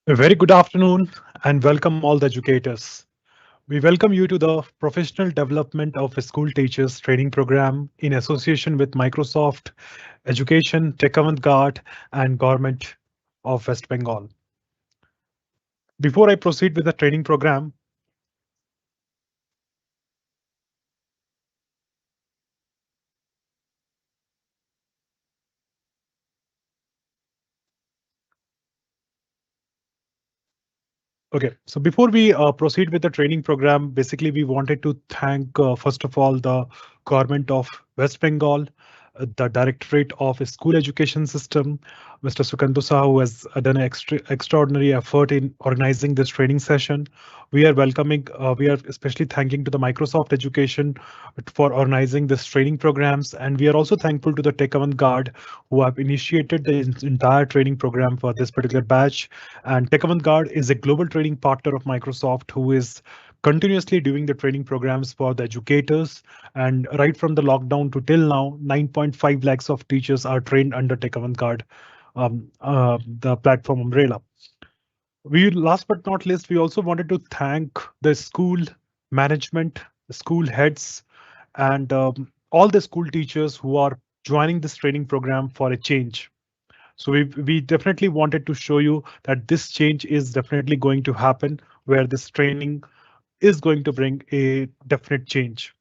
A very good afternoon and welcome all the educators. We welcome you to the Professional Development of School Teachers training program in association with Microsoft Education, Tech Avant-Garde, and Government of West Bengal. Before I proceed with the training program, so before we proceed with the training program, basically we wanted to thank first of all the Government of West Bengal, the Directorate of School Education System, Mr. Sukanto Sahu, who has done an extraordinary effort in organizing this training session. We are especially thanking to the Microsoft Education for organizing this training programs, and we are also thankful to the Tech Avant-Garde who have initiated the entire training program for this particular batch. And Tech Avant-Garde is a global training partner of Microsoft who is continuously doing the training programs for the educators. And right from the lockdown to till now, 9.5 lakhs of teachers are trained under Tech Avant-Garde, the platform umbrella. We last but not least, we also wanted to thank the school management, the school heads, and all the school teachers who are joining this training program for a change. So we definitely wanted to show you that this change is definitely going to happen, where this training is going to bring a definite change.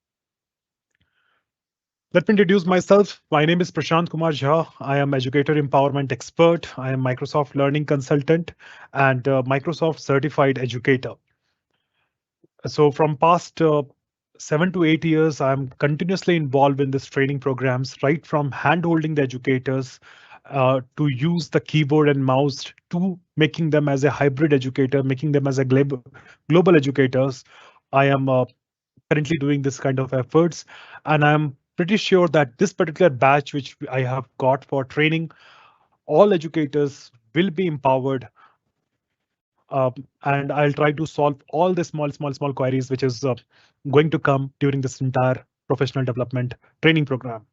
Let me introduce myself. My name is Prashant Kumar Jha. I am educator empowerment expert. I am Microsoft learning consultant and Microsoft certified educator. So from past 7 to 8 years, I'm continuously involved in this training programs, right from hand-holding the educators to use the keyboard and mouse to making them as a hybrid educator, making them as a global educators. I am currently doing this kind of efforts, and I'm pretty sure that this particular batch which I have got for training, all educators will be empowered, and I'll try to solve all the small queries which is going to come during this entire professional development training program.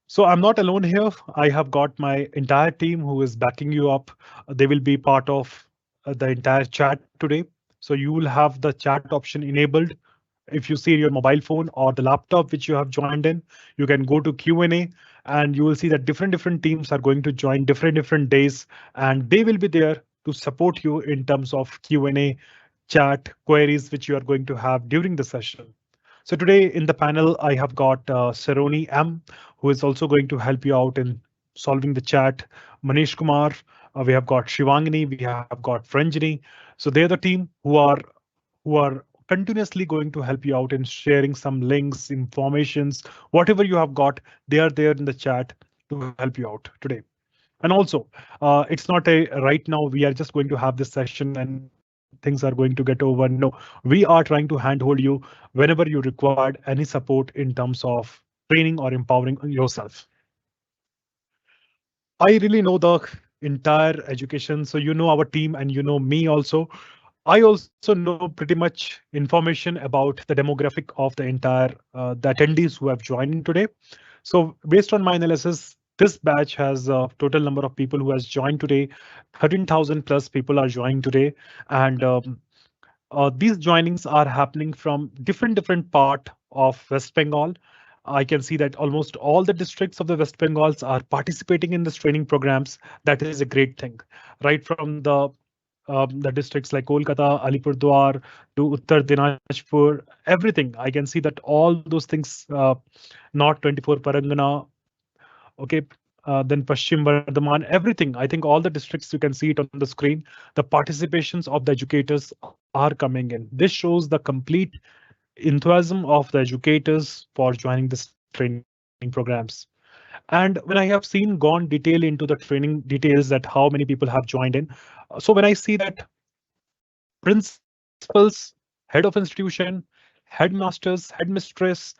So I'm not alone here. I have got my entire team who is backing you up. They will be part of the entire chat today. So you will have the chat option enabled. If you see your mobile phone or the laptop which you have joined in, you can go to Q&A and you will see that different teams are going to join different days, and they will be there to support you in terms of Q&A, chat, queries which you are going to have during the session. So today in the panel, I have got Saroni M, who is also going to help you out in solving the chat. Manish Kumar, we have got Shivangini, we have got Franjini. So they're the team who are continuously going to help you out in sharing some links, informations, whatever you have got, they are there in the chat to help you out today. And also, it's not a right now we are just going to have this session and things are going to get over. No, we are trying to handhold you whenever you required any support in terms of training or empowering yourself. I really know the entire education, so you know our team and you know me also. I also know pretty much information about the demographic of the attendees who have joined in today. So based on my analysis, this batch has a total number of people who has joined today. 13,000 plus people are joining today, and these joinings are happening from different part of West Bengal. I can see that almost all the districts of the West Bengals are participating in this training programs. That is a great thing, right from the districts like Kolkata, Alipurduar to Uttar Dinajpur, everything. I can see that all those things, North 24 Parangana, okay, then Paschim Bardhaman, everything. I think all the districts, you can see it on the screen. The participations of the educators are coming in. This shows the complete enthusiasm of the educators for joining this training programs. And when I have seen gone detail into the training details that how many people have joined in, so when I see that principals, head of institution, headmasters, headmistress,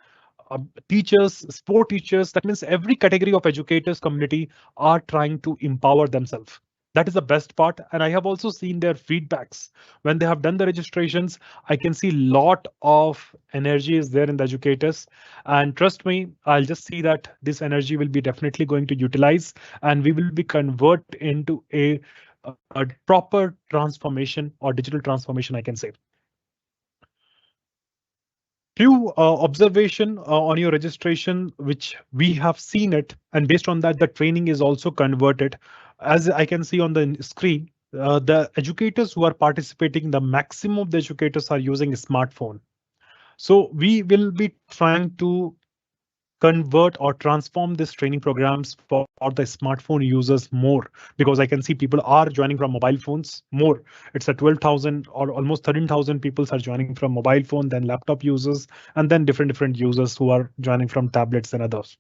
teachers, sport teachers, that means every category of educators community are trying to empower themselves. That is the best part. And I have also seen their feedbacks. When they have done the registrations, I can see lot of energy is there in the educators. And trust me, I'll just see that this energy will be definitely going to utilize, and we will be convert into a proper transformation or digital transformation, I can say. Few observation on your registration, which we have seen it, and based on that, the training is also converted. As I can see on the screen, the educators who are participating, the maximum of the educators are using a smartphone. So we will be trying to convert or transform these training programs for the smartphone users more, because I can see people are joining from mobile phones more. It's a 12,000 or almost 13,000 people are joining from mobile phone, then laptop users, and then different users who are joining from tablets and others.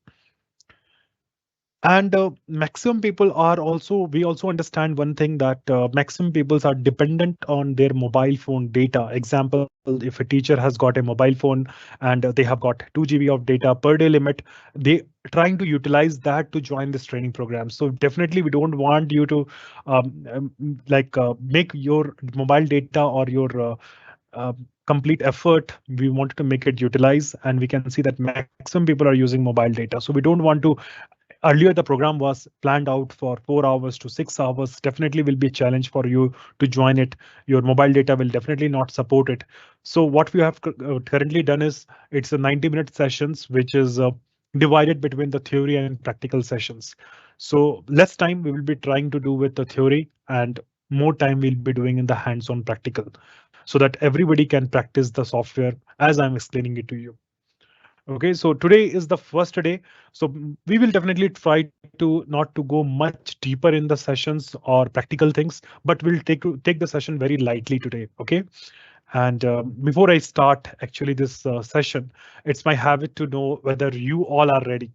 And maximum people are also, we also understand one thing that maximum peoples are dependent on their mobile phone data. Example, if a teacher has got a mobile phone and they have got 2 GB of data per day limit, they trying to utilize that to join this training program. So definitely we don't want you to make your mobile data or your complete effort. We wanted to make it utilize, and we can see that maximum people are using mobile data. So we don't want to Earlier, the program was planned out for 4 hours to 6 hours. Definitely will be a challenge for you to join it. Your mobile data will definitely not support it. So what we have currently done is it's a 90-minute sessions, which is divided between the theory and practical sessions. So less time we will be trying to do with the theory and more time we'll be doing in the hands-on practical so that everybody can practice the software as I'm explaining it to you. Okay, so today is the first day. So we will definitely try to not to go much deeper in the sessions or practical things, but we'll take the session very lightly today. Okay, and before I start actually this session, it's my habit to know whether you all are ready.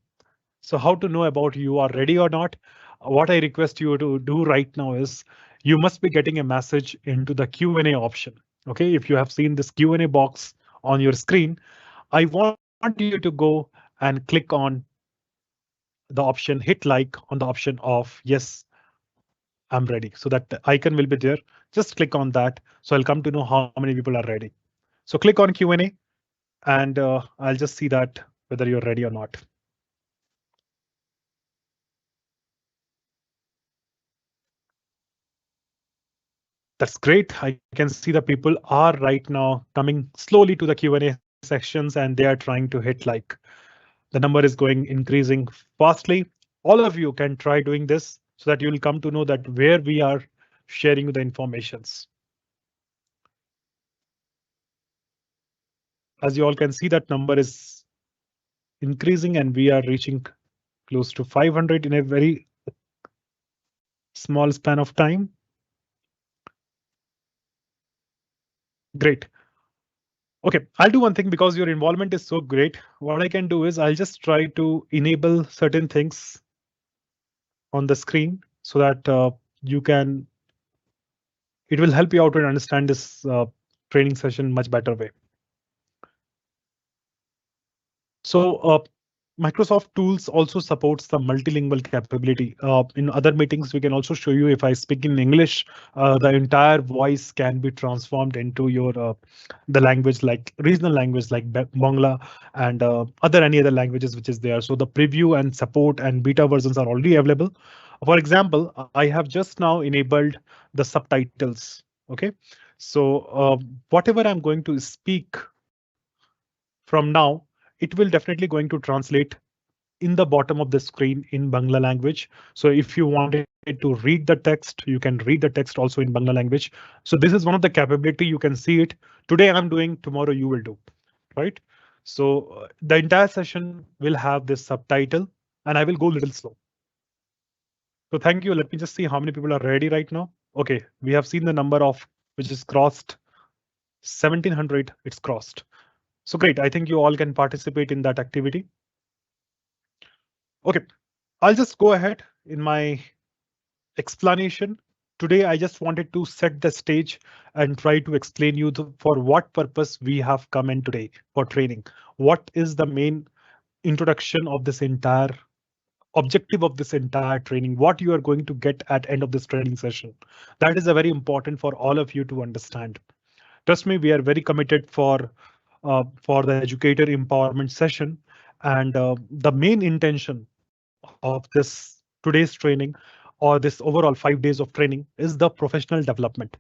So how to know about you are ready or not? What I request you to do right now is you must be getting a message into the Q&A option. Okay, if you have seen this Q&A box on your screen, I want you to go and click on the option, hit like on the option of yes, I'm ready. So that the icon will be there. Just click on that. So I'll come to know how many people are ready. So click on Q&A and I'll just see that whether you're ready or not. That's great. I can see the people are right now coming slowly to the Q&A sections and they are trying to hit like. The number is going increasing fastly. All of you can try doing this so that you'll come to know that where we are sharing the informations. As you all can see, that number is increasing and we are reaching close to 500 in a very small span of time. Great. Okay, I'll do one thing because your involvement is so great. What I can do is I'll just try to enable certain things on the screen so that you can, it will help you out to understand this training session much better way. So Microsoft Tools also supports the multilingual capability. In other meetings, we can also show you if I speak in English, the entire voice can be transformed into your the language like regional language like Bangla and other any other languages which is there. So the preview and support and beta versions are already available. For example, I have just now enabled the subtitles. OK, so whatever I'm going to speak from now, it will definitely going to translate in the bottom of the screen in Bangla language. So if you wanted to read the text, you can read the text also in Bangla language. So this is one of the capability. You can see it today. I'm doing, tomorrow you will do, right? So the entire session will have this subtitle and I will go a little slow. So thank you. Let me just see how many people are ready right now. OK, we have seen the number of which is crossed 1700. It's crossed. So great. I think you all can participate in that activity. OK, I'll just go ahead in my explanation. Today, I just wanted to set the stage and try to explain you for what purpose we have come in today for training. What is the main introduction of this entire objective of this entire training, what you are going to get at end of this training session. That is a very important for all of you to understand. Trust me, we are very committed for the educator empowerment session. And the main intention of this today's training or this overall 5 days of training is the professional development.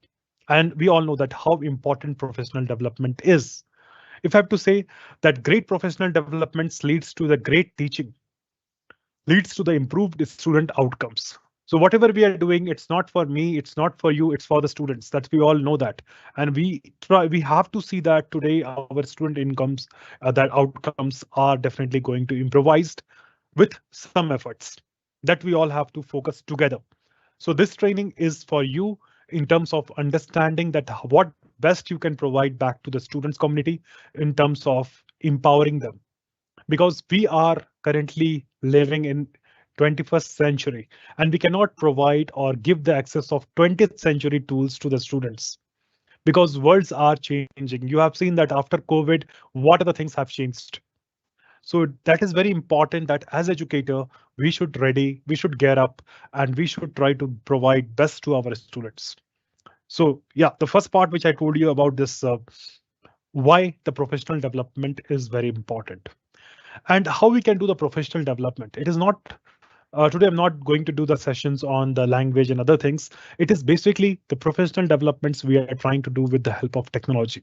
And we all know that how important professional development is. If I have to say that great professional developments leads to the great teaching, leads to the improved student outcomes. So whatever we are doing, it's not for me, it's not for you, it's for the students. That we all know that. And we have to see that today our student incomes, that outcomes are definitely going to improvised with some efforts that we all have to focus together. So this training is for you in terms of understanding that what best you can provide back to the students community in terms of empowering them. Because we are currently living in 21st century and we cannot provide or give the access of 20th century tools to the students because worlds are changing. You have seen that after COVID, what other things have changed. So that is very important that as educator, we should ready, we should gear up and we should try to provide best to our students. So yeah, the first part which I told you about this, why the professional development is very important and how we can do the professional development. It is not Today, I'm not going to do the sessions on the language and other things. It is basically the professional developments we are trying to do with the help of technology.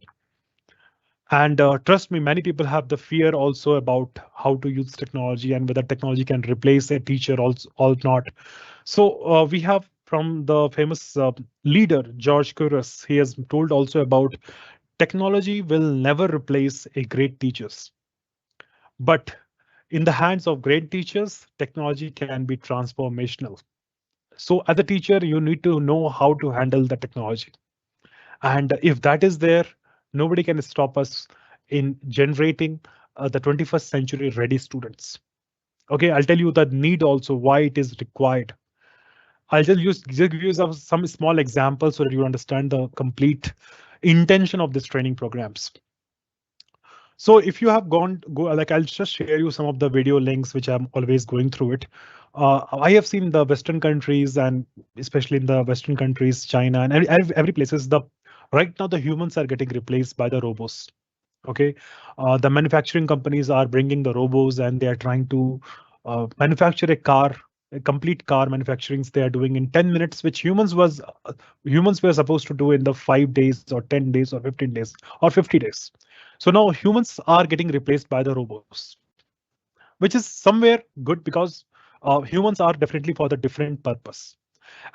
And trust me, many people have the fear also about how to use technology and whether technology can replace a teacher also or not. So we have from the famous leader, George Couros, he has told also about technology will never replace a great teachers. But in the hands of great teachers, technology can be transformational. So as a teacher, you need to know how to handle the technology. And if that is there, nobody can stop us in generating the 21st century ready students. Okay, I'll tell you the need also why it is required. I'll just give you some small examples so that you understand the complete intention of this training programs. So if you have like I'll just share you some of the video links which I'm always going through it. I have seen the Western countries and especially in the Western countries, China and every places the right now the humans are getting replaced by the robots. Okay, the manufacturing companies are bringing the robots and they are trying to manufacture a complete car manufacturings they are doing in 10 minutes, which humans were supposed to do in the 5 days or 10 days or 15 days or 50 days. So now humans are getting replaced by the robots, which is somewhere good because humans are definitely for the different purpose.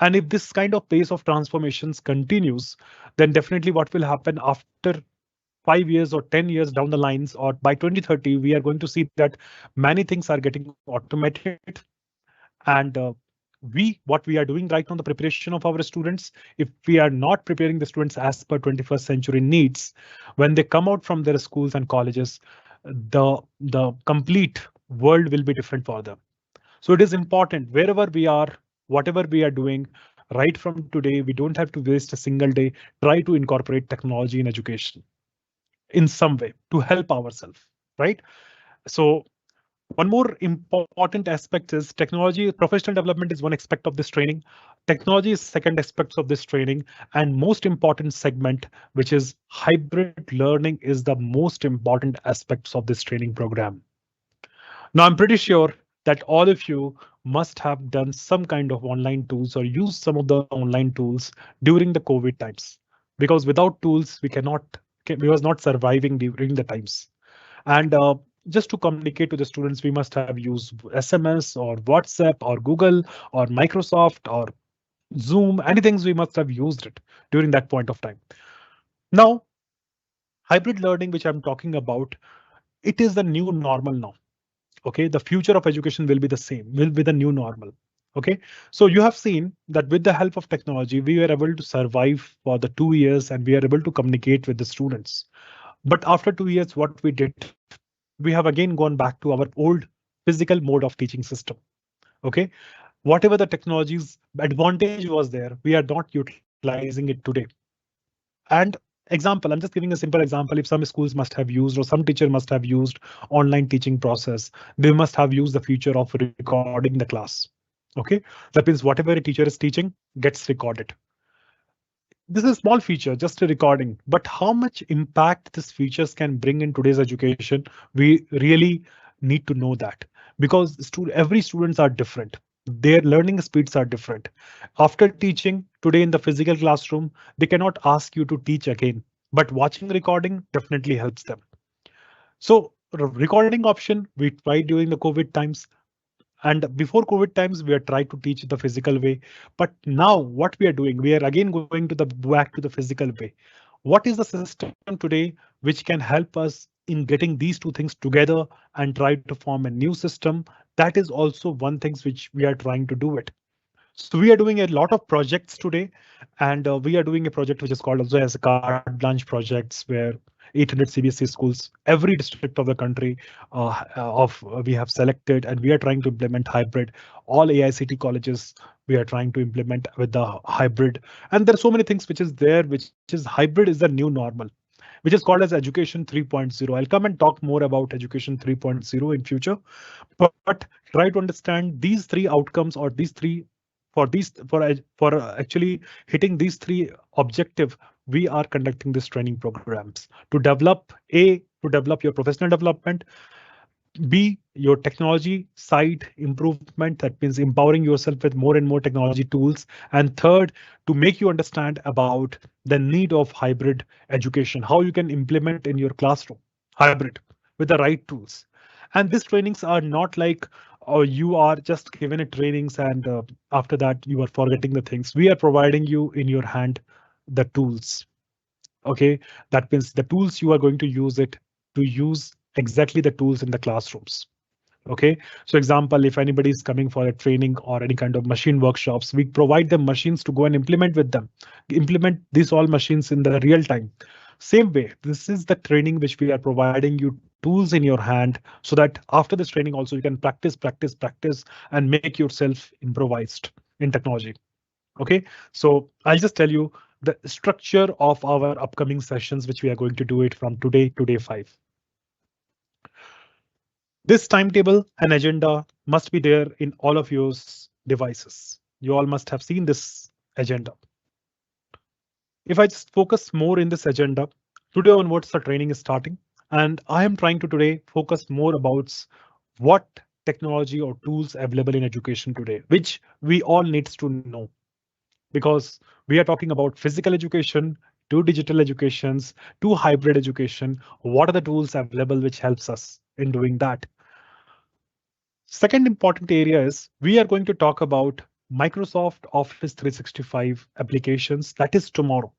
And if this kind of pace of transformations continues, then definitely what will happen after 5 years or 10 years down the lines, or by 2030, we are going to see that many things are getting automated. And what we are doing right now, the preparation of our students, if we are not preparing the students as per 21st century needs, when they come out from their schools and colleges, the complete world will be different for them. So it is important wherever we are, whatever we are doing, right from today, we don't have to waste a single day. Try to incorporate technology in education in some way to help ourselves, right? So one more important aspect is technology. Professional development is one aspect of this training. Technology is second aspect of this training, and most important segment, which is hybrid learning, is the most important aspects of this training program. Now, I'm pretty sure that all of you must have done some kind of online tools or used some of the online tools during the COVID times, because without tools, we was not surviving during the times. And just to communicate to the students, we must have used SMS or WhatsApp or Google or Microsoft or Zoom, anything we must have used it during that point of time. Now, hybrid learning, which I'm talking about, it is the new normal now. Okay, the future of education will be the same, will be the new normal. Okay, so you have seen that with the help of technology, we were able to survive for the 2 years and we are able to communicate with the students. But after 2 years, what we did, we have again gone back to our old physical mode of teaching system. Okay, whatever the technology's advantage was there, we are not utilizing it today. And example, I'm just giving a simple example. If some schools must have used or some teacher must have used online teaching process, they must have used the feature of recording the class. Okay, that means whatever a teacher is teaching gets recorded. This is a small feature, just a recording, but how much impact these features can bring in today's education, we really need to know that, because every students are different. Their learning speeds are different. After teaching today in the physical classroom, they cannot ask you to teach again, but watching recording definitely helps them. So recording option we tried during the COVID times. And before COVID times, we are trying to teach the physical way. But now what we are doing, we are again going to the back to the physical way. What is the system today which can help us in getting these two things together and try to form a new system? That is also one thing which we are trying to do it. So we are doing a lot of projects today, and we are doing a project which is called also as a carte blanche projects, where 800 CBSE schools, every district of the country we have selected, and we are trying to implement hybrid. All AICT colleges we are trying to implement with the hybrid, and there are so many things which is there, which is hybrid is the new normal, which is called as Education 3.0. I'll come and talk more about Education 3.0 in future, but try to understand these three outcomes or these three for actually hitting these three objective. We are conducting these training programs to develop your professional development, B, your technology side improvement. That means empowering yourself with more and more technology tools. And third, to make you understand about the need of hybrid education, how you can implement in your classroom hybrid with the right tools. And these trainings are not like you are just given a trainings and after that you are forgetting the things. We are providing you in your hand the tools. Okay, that means the tools you are going to use it to use exactly the tools in the classrooms. Okay, so example, if anybody is coming for a training or any kind of machine workshops, we provide them machines to go and implement with them, implement these all machines in the real time. Same way, this is the training which we are providing you tools in your hand so that after this training also you can practice and make yourself improvised in technology. Okay, so I'll just tell you the structure of our upcoming sessions, which we are going to do it from today to day 5. This timetable and agenda must be there in all of your devices. You all must have seen this agenda. If I just focus more in this agenda, today onwards the training is starting, and I am trying to today focus more about what technology or tools available in education today, which we all needs to know, because we are talking about physical education to digital educations to hybrid education. What are the tools available which helps us in doing that? Second important area is we are going to talk about Microsoft Office 365 applications. That is tomorrow.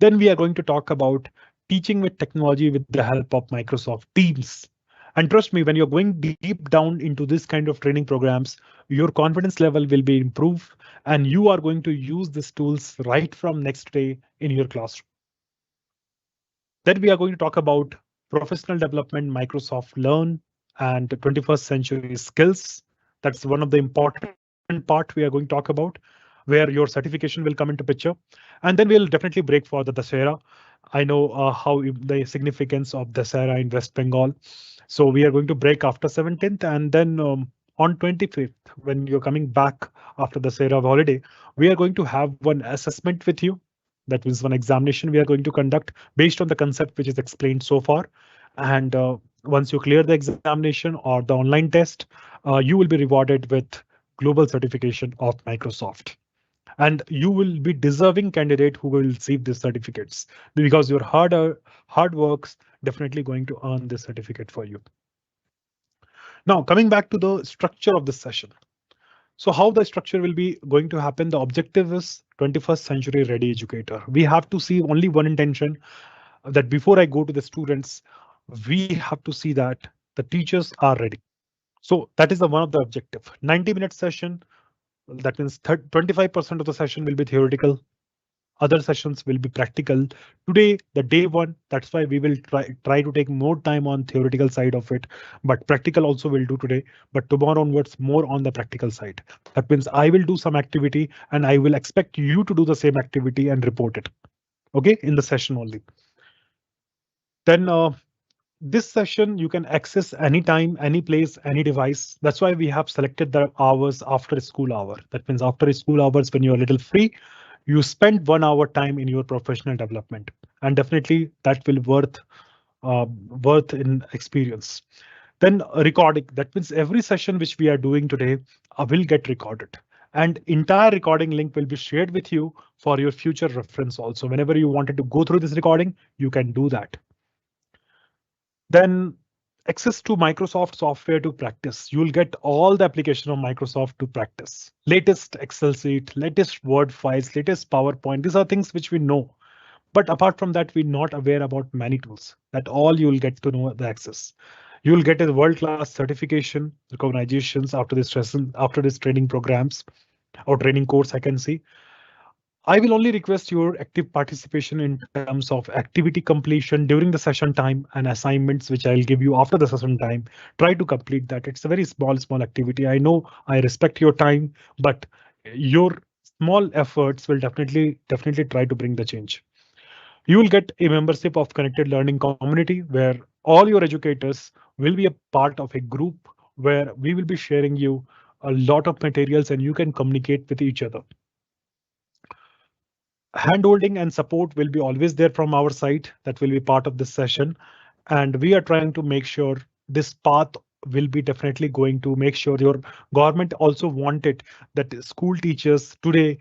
Then we are going to talk about teaching with technology with the help of Microsoft Teams. And trust me, when you're going deep down into this kind of training programs, your confidence level will be improved and you are going to use these tools right from next day in your classroom. Then we are going to talk about professional development, Microsoft Learn, and 21st century skills. That's one of the important part we are going to talk about, where your certification will come into picture. And then we'll definitely break for the Dasera. I know how the significance of Dasera in West Bengal. So we are going to break after 17th, and then on 25th, when you're coming back after the Dasera holiday, we are going to have one assessment with you. That means one examination we are going to conduct based on the concept which is explained so far. And once you clear the examination or the online test, you will be rewarded with global certification of Microsoft. And you will be deserving candidate who will receive these certificates because your hard works definitely going to earn this certificate for you. Now, coming back to the structure of this session. So how the structure will be going to happen? The objective is 21st century ready educator. We have to see only one intention, that before I go to the students, we have to see that the teachers are ready. So that is the one of the objective. 90-minute session. That means 25% of the session will be theoretical. Other sessions will be practical. Today, the day one, that's why we will try to take more time on theoretical side of it, but practical also will do today. But tomorrow onwards, more on the practical side. That means I will do some activity and I will expect you to do the same activity and report it. Okay, in the session only. Then this session you can access anytime, any place, any device. That's why we have selected the hours after school hour. That means after school hours, when you're a little free, you spend 1 hour time in your professional development, and definitely that will worth in experience. Then recording. That means every session which we are doing today will get recorded. And entire recording link will be shared with you for your future reference also. Whenever you wanted to go through this recording, you can do that. Then access to Microsoft software to practice. You'll get all the application of Microsoft to practice. Latest Excel sheet, latest Word files, latest PowerPoint. These are things which we know. But apart from that, we're not aware about many tools. That all you'll get to know the access. You'll get a world-class certification, recognitions after this session, after this training programs or training course, I can see. I will only request your active participation in terms of activity completion during the session time and assignments, which I'll give you after the session time. Try to complete that. It's a very small activity. I know I respect your time, but your small efforts will definitely try to bring the change. You will get a membership of Connected Learning Community where all your educators will be a part of a group where we will be sharing you a lot of materials and you can communicate with each other. Handholding and support will be always there from our side. That will be part of this session. And we are trying to make sure this path will be definitely going to make sure your government also wanted that school teachers today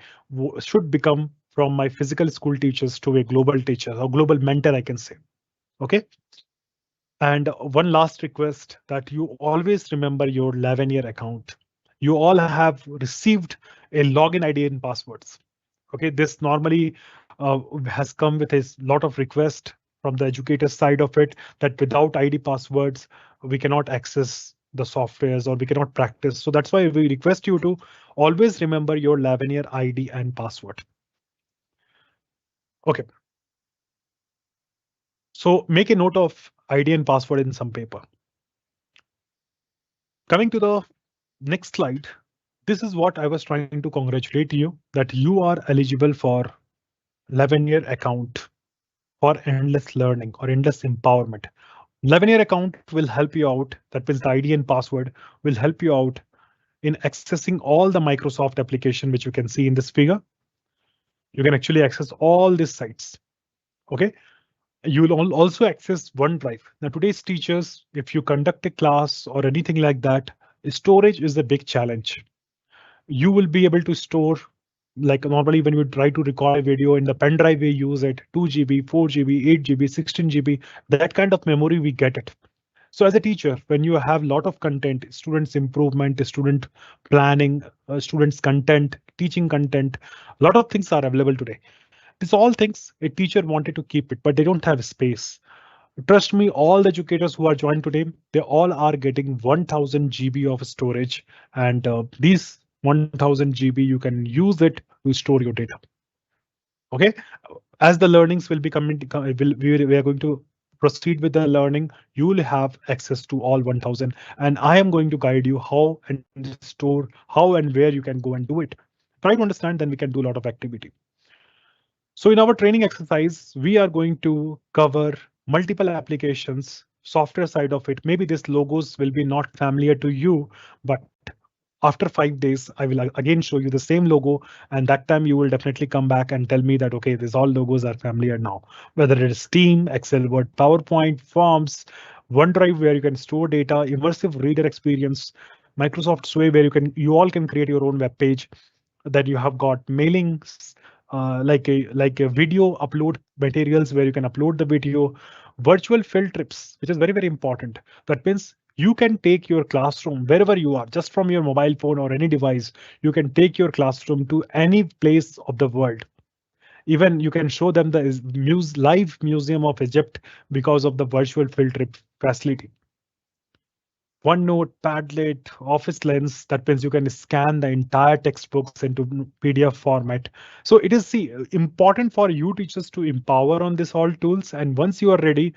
should become from my physical school teachers to a global teacher or global mentor, I can say. Okay. And one last request that you always remember your 11-year account. You all have received a login ID and passwords. Okay, this normally has come with a lot of request from the educator side of it that without ID passwords, we cannot access the softwares or we cannot practice. So that's why we request you to always remember your 11-year ID and password. Okay, so make a note of ID and password in some paper. Coming to the next slide, this is what I was trying to congratulate you that you are eligible for 11-year account for endless learning or endless empowerment. 11-year account will help you out. That means the ID and password will help you out in accessing all the Microsoft application, which you can see in this figure. You can actually access all these sites. OK, you will also access OneDrive. Now, today's teachers, if you conduct a class or anything like that, storage is a big challenge. You will be able to store, like normally when we try to record a video in the pen drive, we use it 2 GB, 4 GB, 8 GB, 16 GB, that kind of memory we get it. So as a teacher, when you have a lot of content, students improvement, student planning, students content, teaching content, a lot of things are available today. These all things a teacher wanted to keep it, but they don't have space. Trust me, all the educators who are joined today, they all are getting 1000 GB of storage, and these 1000 GB you can use it to store your data. Okay, as the learnings will be coming, we are going to proceed with the learning. You will have access to all 1000, and I am going to guide you how and store, how and where you can go and do it. Try to understand, then we can do a lot of activity. So in our training exercise, we are going to cover multiple applications, software side of it. Maybe these logos will be not familiar to you, but after 5 days, I will again show you the same logo. And that time you will definitely come back and tell me that, OK, these all logos are familiar now, whether it is Team, Excel, Word, PowerPoint, Forms, OneDrive, where you can store data, immersive reader experience, Microsoft Sway, where you all can create your own web page. That you have got mailings, like a video upload materials where you can upload the video, virtual field trips, which is very, very important. That means you can take your classroom wherever you are, just from your mobile phone or any device. You can take your classroom to any place of the world. Even you can show them the live museum of Egypt because of the virtual field trip facility. OneNote, Padlet, Office Lens, that means you can scan the entire textbooks into PDF format. So it is important for you teachers to empower on this all tools. And once you are ready,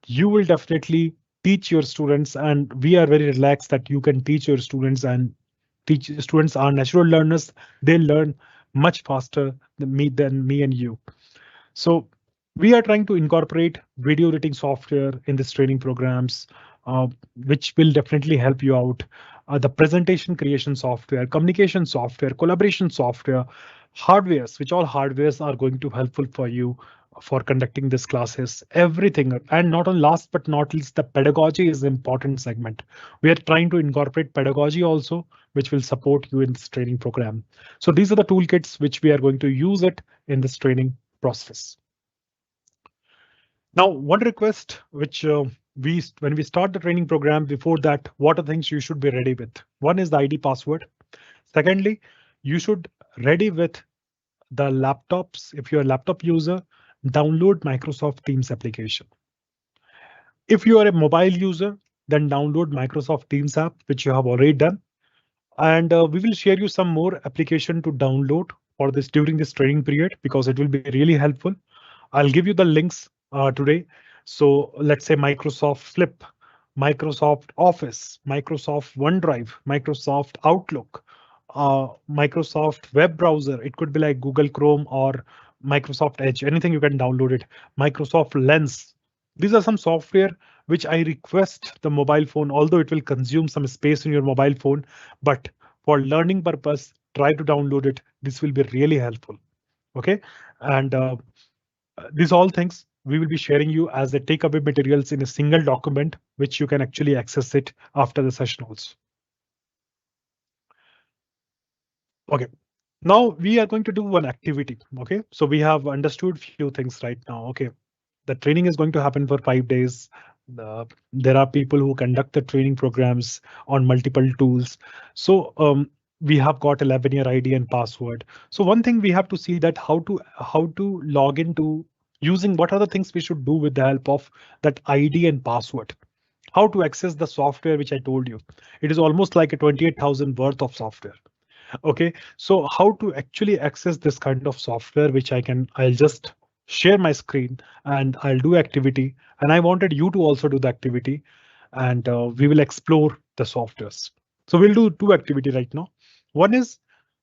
you will definitely teach your students. And we are very relaxed that you can teach your students, and teach students are natural learners. They learn much faster than me and you. So we are trying to incorporate video editing software in this training programs, which will definitely help you out. The presentation creation software, communication software, collaboration software, hardwares, which all hardwares are going to helpful for you for conducting these classes, everything. And not on last but not least, the pedagogy is an important segment. We are trying to incorporate pedagogy also, which will support you in this training program. So these are the toolkits which we are going to use it in this training process. Now, one request which when we start the training program, before that, what are things you should be ready with? One is the ID password. Secondly, you should ready with the laptops. If you're a laptop user, download Microsoft Teams application. If you are a mobile user, then download Microsoft Teams app, which you have already done. And we will share you some more application to download for this during this training period, because it will be really helpful. I'll give you the links today. So let's say Microsoft Flip, Microsoft Office, Microsoft OneDrive, Microsoft Outlook, Microsoft web browser. It could be like Google Chrome or Microsoft Edge, anything you can download it. Microsoft Lens. These are some software which I request the mobile phone, although it will consume some space in your mobile phone, but for learning purpose, try to download it. This will be really helpful. OK, and these all things we will be sharing you as a takeaway materials in a single document, which you can actually access it after the session also. Okay. Now we are going to do one activity. Okay. So we have understood few things right now. Okay. The training is going to happen for 5 days. There are people who conduct the training programs on multiple tools. So we have got 11-year ID and password. So one thing we have to see that how to log into using what are the things we should do with the help of that ID and password. How to access the software which I told you. It is almost like a 28,000 worth of software. Okay, so how to actually access this kind of software, which I'll just share my screen and I'll do activity. And I wanted you to also do the activity and we will explore the softwares. So we'll do two activity right now. One is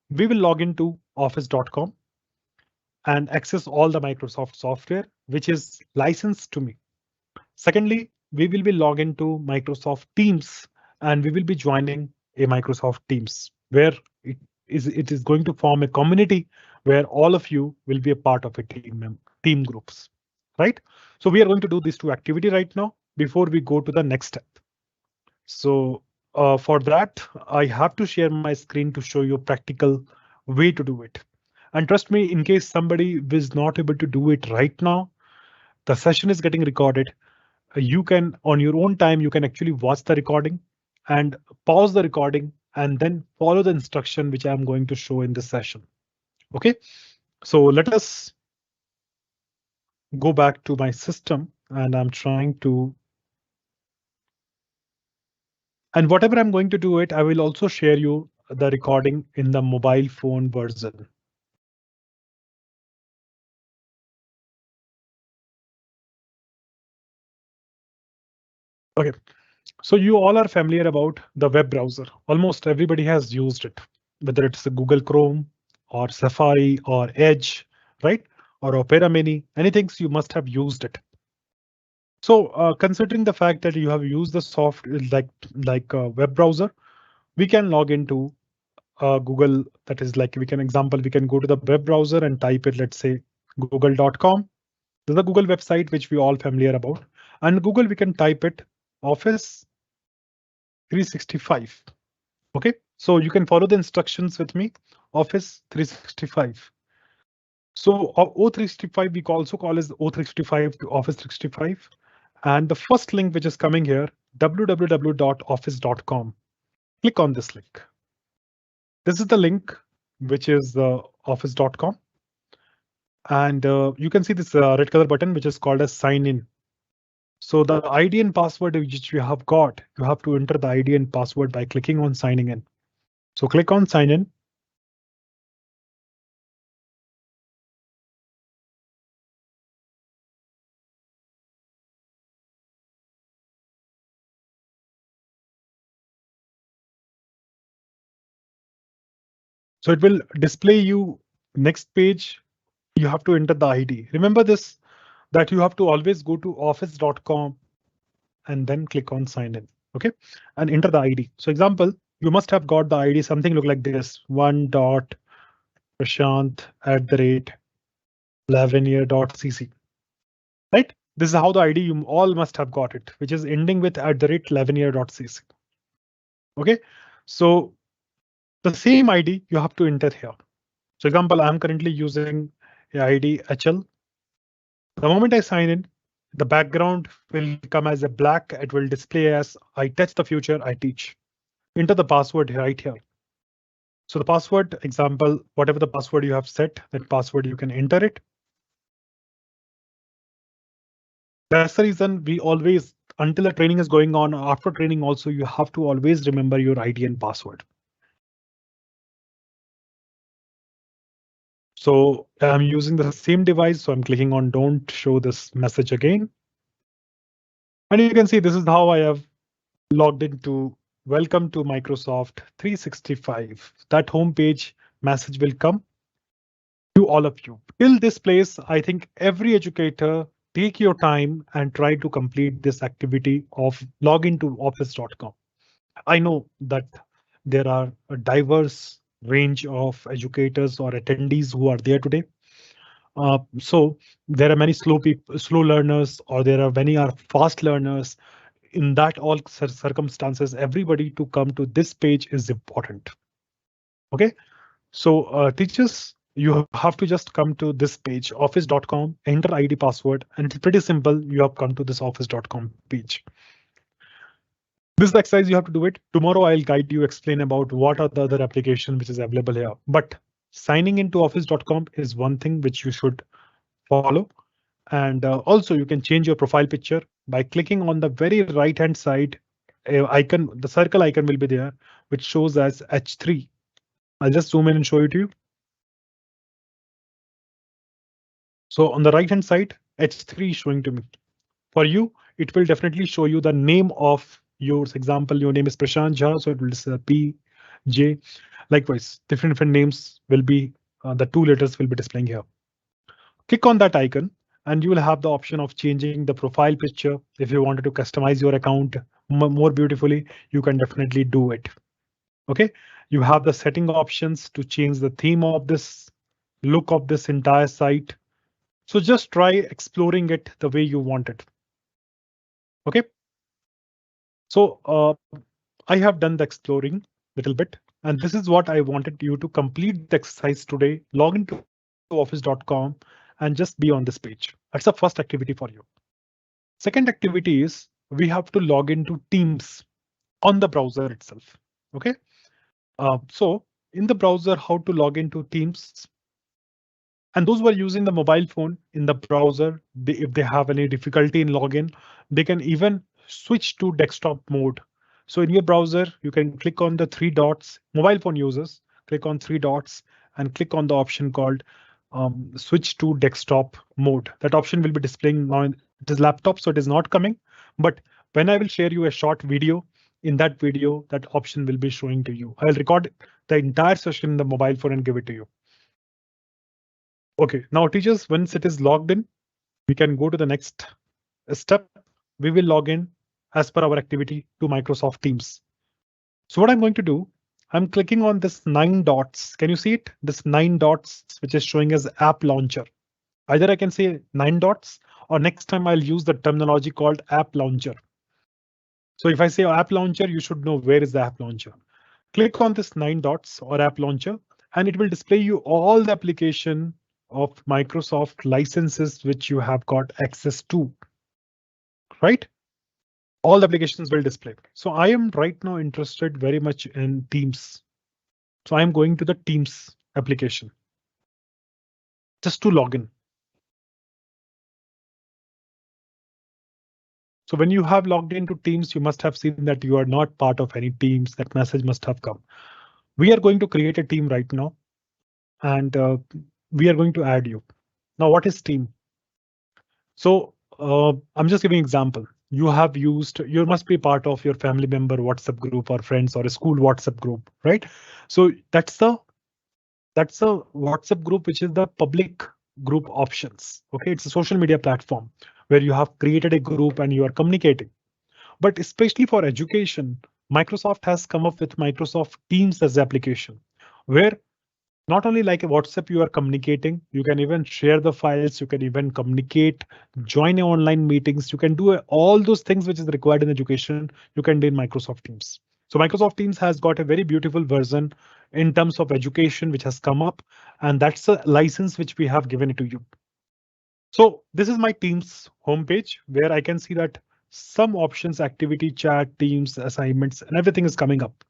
we will log into office.com and access all the Microsoft software, which is licensed to me. Secondly, we will be log into Microsoft Teams and we will be joining a Microsoft Teams where it is going to form a community where all of you will be a part of a team groups, right? So we are going to do these two activity right now before we go to the next step. So for that, I have to share my screen to show you a practical way to do it. And trust me, in case somebody is not able to do it right now, the session is getting recorded. You can, on your own time, you can actually watch the recording and pause the recording and then follow the instruction which I'm going to show in this session. Okay, so let us go back to my system and I'm trying to. And whatever I'm going to do it, I will also share you the recording in the mobile phone version. Okay, so you all are familiar about the web browser. Almost everybody has used it, whether it's a Google Chrome or Safari or Edge, right? Or Opera Mini, anything you must have used it. So considering the fact that you have used the like web browser, we can log into Google. That is like we can go to the web browser and type it, let's say google.com. This is the Google website which we all familiar about. And Google, we can type it Office 365. OK, so you can follow the instructions with me. Office 365. So O365 we also call as O365 to Office 365. And the first link which is coming here, www.office.com. Click on this link. This is the link which is office.com. And you can see this red color button which is called as sign in. So the ID and password which you have got, you have to enter the ID and password by clicking on signing in. So click on sign in. So it will display you next page. You have to enter the ID. Remember this, that you have to always go to office.com and then click on sign in. OK, and enter the ID. So example, you must have got the ID, something look like this, 1.prashant@lavenier.cc. Right? This is how the ID you all must have got it, which is ending with @lavenier.cc. OK, so the same ID you have to enter here. So example, I'm currently using a ID HL. The moment I sign in, the background will come as a black. It will display as I touch the future, I teach. Enter the password right here. So the password example, whatever the password you have set, that password you can enter it. That's the reason we always, until the training is going on, after training also, you have to always remember your ID and password. So I'm using the same device, so I'm clicking on don't show this message again. And you can see this is how I have logged into welcome to Microsoft 365. That homepage message will come to all of you. Till this place, I think every educator take your time and try to complete this activity of log into office.com. I know that there are a diverse range of educators or attendees who are there today. So there are many slow people, slow learners, or there are many are fast learners. In that all circumstances, everybody to come to this page is important. Okay, so teachers, you have to just come to this page, office.com, enter ID password, and it's pretty simple. You have come to this office.com page. This exercise you have to do it. Tomorrow I'll guide you, explain about what are the other applications which is available here. But signing into office.com is one thing which you should follow. And also you can change your profile picture by clicking on the very right hand side icon. The circle icon will be there, which shows as H3. I'll just zoom in and show it to you. So on the right hand side, H3 is showing to me. For you, it will definitely show you the name of yours. Example, your name is Prashant Jha, so it will say P, J. Likewise, different names will be, the two letters will be displaying here. Click on that icon and you will have the option of changing the profile picture. If you wanted to customize your account more beautifully, you can definitely do it. OK, you have the setting options to change the theme of this, look of this entire site. So just try exploring it the way you want it. OK, so I have done the exploring little bit, and this is what I wanted you to complete the exercise today. Log into office.com and just be on this page. That's the first activity for you. Second activity is we have to log into Teams on the browser itself. OK, so in the browser, how to log into Teams? And those who are using the mobile phone in the browser, if they have any difficulty in login, they can even switch to desktop mode. So in your browser, you can click on the three dots. Mobile phone users, click on three dots and click on the option called switch to desktop mode. That option will be displaying now. It is laptop, so it is not coming. But when I will share you a short video, in that video, that option will be showing to you. I'll record the entire session in the mobile phone and give it to you. OK, now teachers, once it is logged in, we can go to the next step. We will log in as per our activity to Microsoft Teams. So what I'm going to do, I'm clicking on this 9 dots. Can you see it? This 9 dots, which is showing as app launcher. Either I can say 9 dots or next time I'll use the terminology called app launcher. So if I say app launcher, you should know where is the app launcher. Click on this 9 dots or app launcher and it will display you all the application of Microsoft licenses which you have got access to, right? All the applications will display. So I am right now interested very much in Teams. So I'm going to the Teams application just to log in. So when you have logged into Teams, you must have seen that you are not part of any Teams. That message must have come. We are going to create a team right now and we are going to add you. Now, what is team? So I'm just giving an example. You have used, you must be part of your family member WhatsApp group or friends or a school WhatsApp group, right? So that's a WhatsApp group, which is the public group options. OK, it's a social media platform where you have created a group and you are communicating. But especially for education, Microsoft has come up with Microsoft Teams as the application where not only like a WhatsApp you are communicating, you can even share the files, you can even communicate, join online meetings, you can do all those things which is required in education, you can do in Microsoft Teams. So Microsoft Teams has got a very beautiful version in terms of education which has come up, and that's a license which we have given it to you. So this is my Teams homepage where I can see that some options, activity, chat, Teams, assignments, and everything is coming up.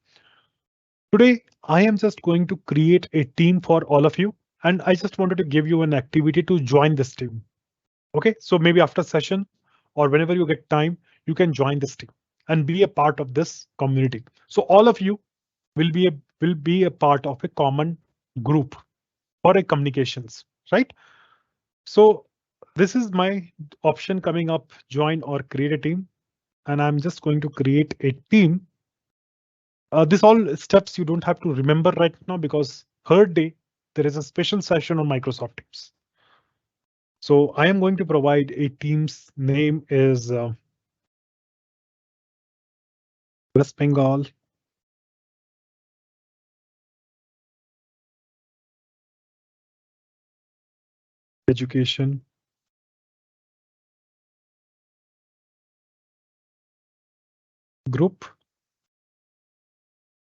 Today, I am just going to create a team for all of you, and I just wanted to give you an activity to join this team. OK, so maybe after session or whenever you get time, you can join this team and be a part of this community. So all of you will be a part of a common group for a communications, right? So this is my option coming up, join or create a team. And I'm just going to create a team. This all steps you don't have to remember right now because third day, there is a special session on Microsoft Teams. So I am going to provide a team's name is West Bengal. education group,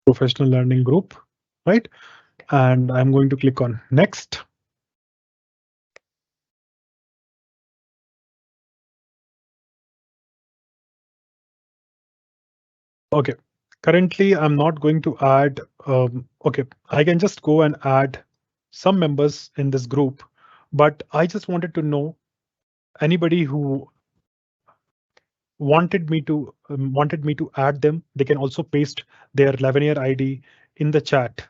professional learning group, right? And I'm going to click on next. Okay, currently I'm not going to add, okay, I can just go and add some members in this group, but I just wanted to know anybody who wanted me to add them, they can also paste their Lavanier ID in the chat.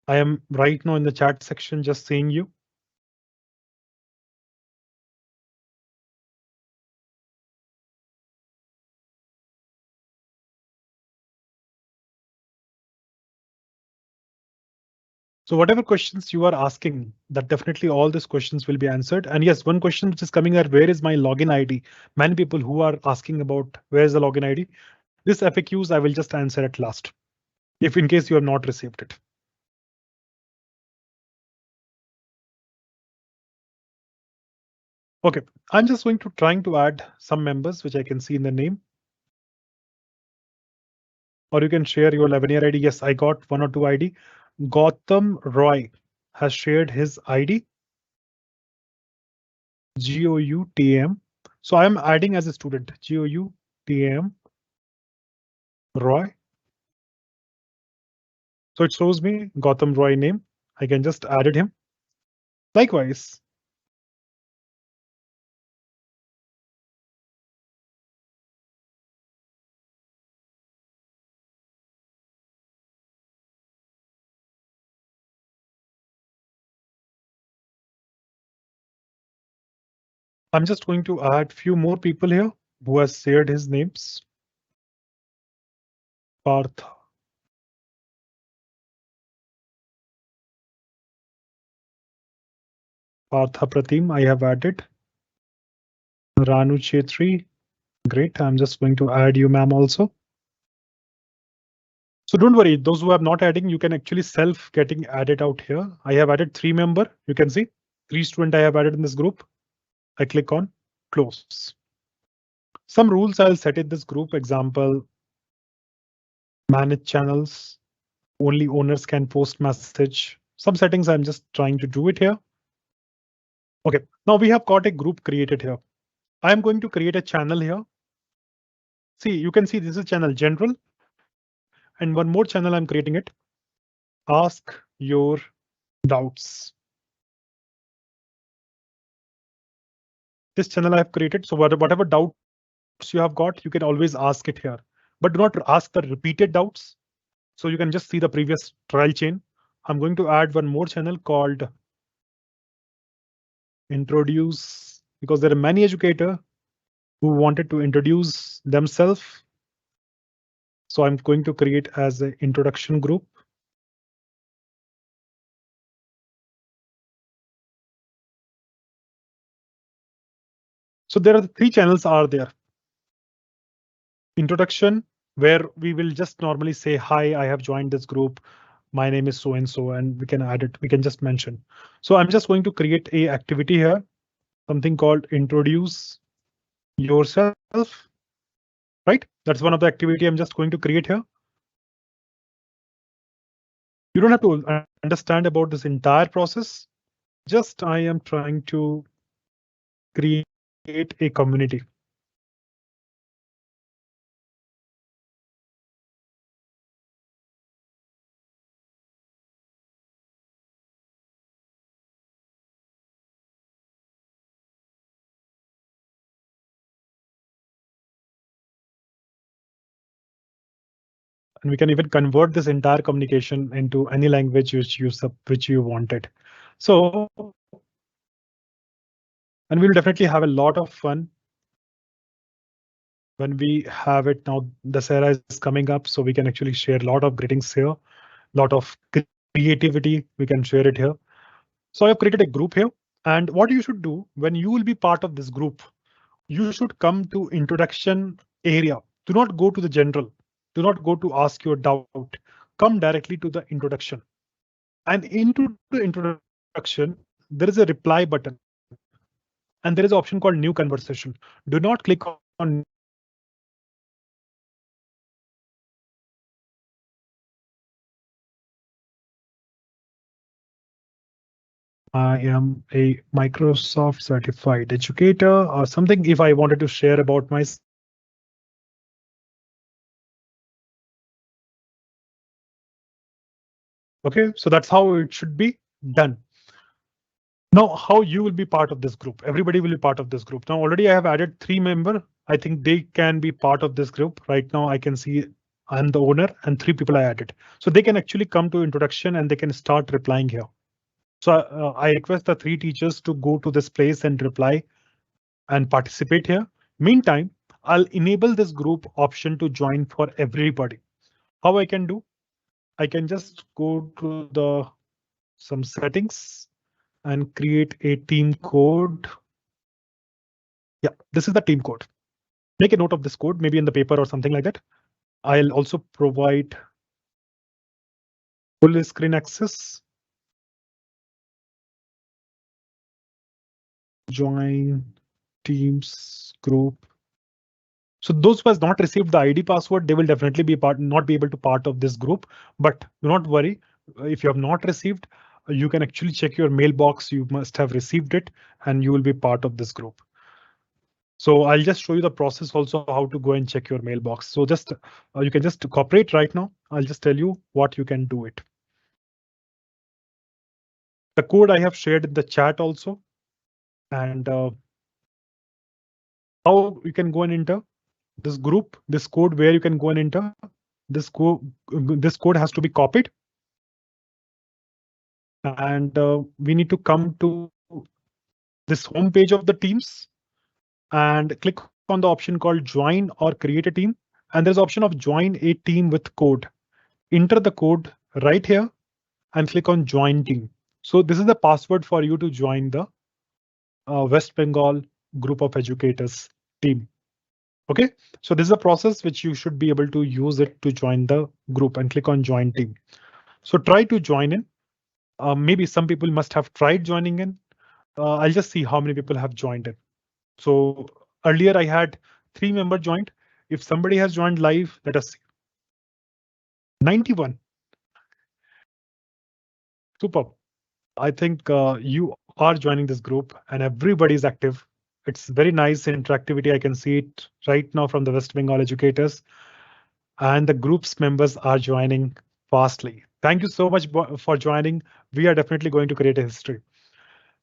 I am right now in the chat section just seeing you. So whatever questions you are asking, that definitely all these questions will be answered. And yes, one question which is coming are, where is my login ID? Many people who are asking about where is the login ID? This FAQs I will just answer at last, if in case you have not received it. Okay, I'm just going to trying to add some members which I can see in the name. Or you can share your Lavanier ID. Yes, I got one or two ID. Gautam Roy has shared his ID. GOUTM. So I am adding as a student. GOUTM Roy. So it shows me Gautam Roy name. I can just added him. Likewise, I'm just going to add few more people here who has shared his names. Partha. Partha Pratim, I have added. Ranu Chetri. Great. I'm just going to add you, ma'am, also. So don't worry, those who are not adding, you can actually self getting added out here. I have added 3 member. You can see 3 student I have added in this group. I click on close. Some rules I'll set in this group. Example, manage channels. Only owners can post message. Some settings I'm just trying to do it here. OK, now we have got a group created here. I'm going to create a channel here. See, you can see this is channel general. And one more channel I'm creating it. Ask your doubts. This channel I have created. So whatever doubts you have got, you can always ask it here. But do not ask the repeated doubts. So you can just see the previous trial chain. I'm going to add one more channel called introduce, because there are many educators who wanted to introduce themselves. So I'm going to create as an introduction group. So there are 3 channels are there. Introduction, where we will just normally say, hi, I have joined this group. My name is so and so, and we can add it. We can just mention. So I'm just going to create a activity here, something called introduce yourself. Right? That's one of the activity I'm just going to create here. You don't have to understand about this entire process. Just I am trying to create a community. And we can even convert this entire communication into any language which you wanted. So, and we'll definitely have a lot of fun when we have it now. Dussehra is coming up, so we can actually share a lot of greetings here, lot of creativity. We can share it here. So I've created a group here, and what you should do when you will be part of this group, you should come to introduction area. Do not go to the general. Do not go to ask your doubt. Come directly to the introduction. And into the introduction, there is a reply button. And there is an option called new conversation. Do not click on I am a Microsoft certified educator or something. If I wanted to share about myself, okay, so that's how it should be done. Now, how you will be part of this group? Everybody will be part of this group. Now, already I have added 3 members. I think they can be part of this group. Right now, I can see I'm the owner and 3 people I added. So they can actually come to introduction and they can start replying here. So I request the 3 teachers to go to this place and reply and participate here. Meantime, I'll enable this group option to join for everybody. How I can do? I can just go to the some settings and create a team code. Yeah, this is the team code. Make a note of this code, maybe in the paper or something like that. I'll also provide full screen access. Join Teams group. So those who has not received the ID password, they will definitely be not be able to part of this group. But do not worry, if you have not received, you can actually check your mailbox. You must have received it, and you will be part of this group. So I'll just show you the process also how to go and check your mailbox. So just you can just cooperate right now. I'll just tell you what you can do it. The code I have shared in the chat also, and how you can go and enter this group, this code where you can go and enter this code. This code has to be copied, and we need to come to this home page of the Teams and click on the option called join or create a team. And there's option of join a team with code. Enter the code right here and click on join team. So this is the password for you to join the West Bengal group of educators team. OK, so this is a process which you should be able to use it to join the group and click on join team. So try to join in. Maybe some people must have tried joining in. I'll just see how many people have joined in. So earlier I had 3 members joined. If somebody has joined live, let us see. 91. Super. I think you are joining this group and everybody is active. It's very nice interactivity. I can see it right now from the West Bengal educators, and the group's members are joining fastly. Thank you so much for joining. We are definitely going to create a history.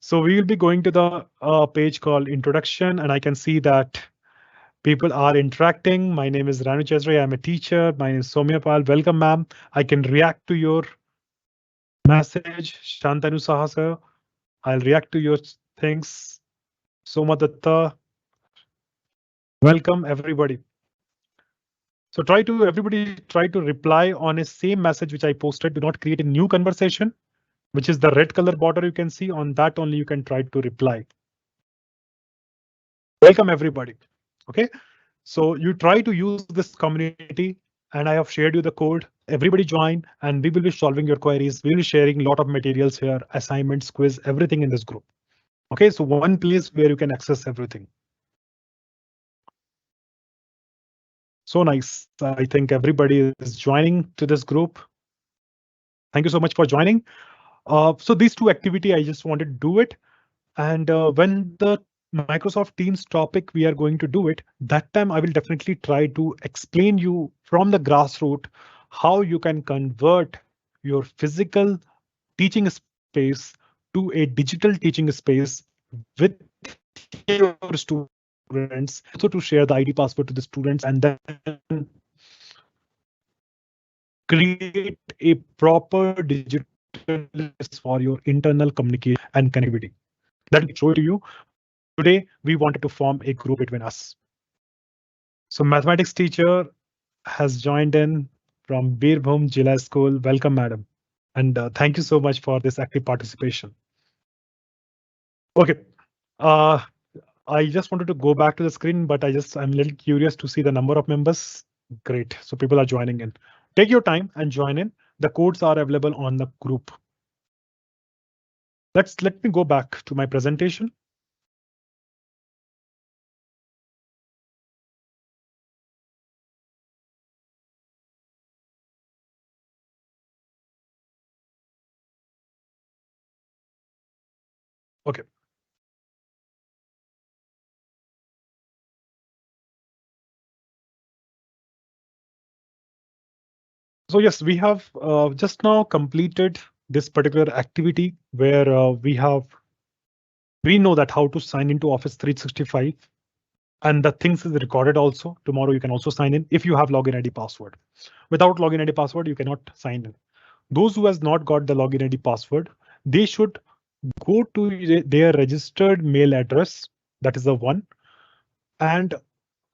So we will be going to the page called introduction, and I can see that people are interacting. My name is Ranu Chesri. I'm a teacher. My name is Somya Pal. Welcome, ma'am. I can react to your message. Shantanu Saha. I'll react to your things. Soma Datta. Welcome, everybody. So everybody try to reply on a same message which I posted. Do not create a new conversation, which is the red color border you can see. On that only you can try to reply. Welcome, everybody. OK, so you try to use this community, and I have shared you the code. Everybody join, and we will be solving your queries. We'll be sharing a lot of materials here, assignments, quiz, everything in this group. OK, so one place where you can access everything. So nice. I think everybody is joining to this group. Thank you so much for joining. So these 2 activity, I just wanted to do it. And when the Microsoft Teams topic, we are going to do it. That time I will definitely try to explain you from the grassroots how you can convert your physical teaching space to a digital teaching space with your students. Also to share the ID password to the students and then create a proper digital list for your internal communication and connectivity. That will show to you. Today, we wanted to form a group between us. So mathematics teacher has joined in from Birbhum Jila School. Welcome, madam. And thank you so much for this active participation. OK, I just wanted to go back to the screen, but I'm a little curious to see the number of members. Great. So people are joining in. Take your time and join in. The codes are available on the group. Let me go back to my presentation. Okay. So yes, we have just now completed this particular activity where we know that how to sign into Office 365, and the things is recorded also. Tomorrow you can also sign in if you have login ID password. Without login ID password, you cannot sign in. Those who has not got the login ID password, they should go to their registered mail address. That is the one. And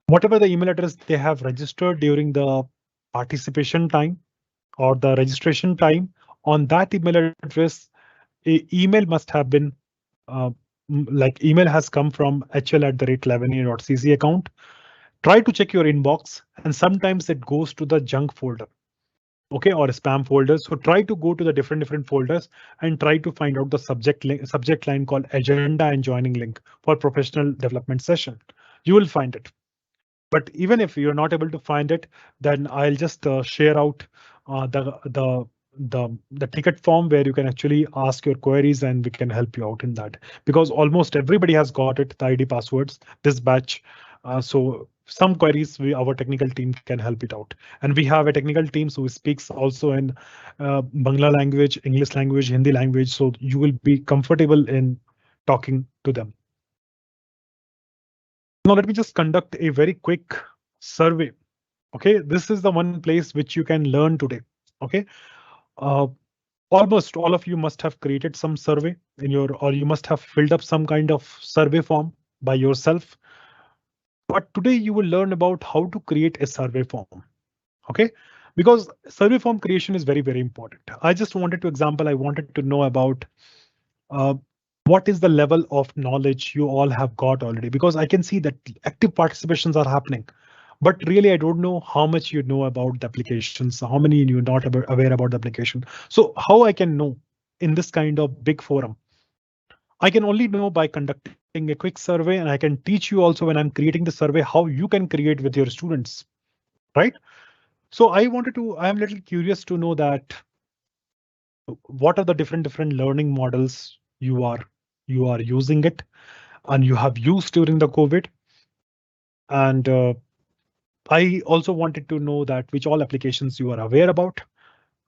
whatever the email address they have registered during the participation time or the registration time, on that email address, email must have been uh, like email has come from hl@11a.cc account. Try to check your inbox, and sometimes it goes to the junk folder, okay, or spam folders. So try to go to the different folders and try to find out the subject line called agenda and joining link for professional development session. You will find it. But even if you're not able to find it, then I'll just share out the ticket form where you can actually ask your queries and we can help you out in that, because almost everybody has got it, the ID passwords, this batch. So some queries our technical team can help it out. And we have a technical team who speaks also in Bangla language, English language, Hindi language. So you will be comfortable in talking to them. Now let me just conduct a very quick survey. Okay, this is the one place which you can learn today. Okay, uh, almost all of you must have created some survey in your, or you must have filled up some kind of survey form by yourself. But today you will learn about how to create a survey form. Okay, because survey form creation is very important. I just wanted to example, I wanted to know about uh, what is the level of knowledge you all have got already, because I can see that active participations are happening. But really, I don't know how much you know about the applications, how many you're not aware about the application. So how I can know in this kind of big forum? I can only know by conducting a quick survey, and I can teach you also when I'm creating the survey how you can create with your students, right? So I'm a little curious to know that what are the different learning models you are using it and you have used during the COVID. And I also wanted to know that which all applications you are aware about,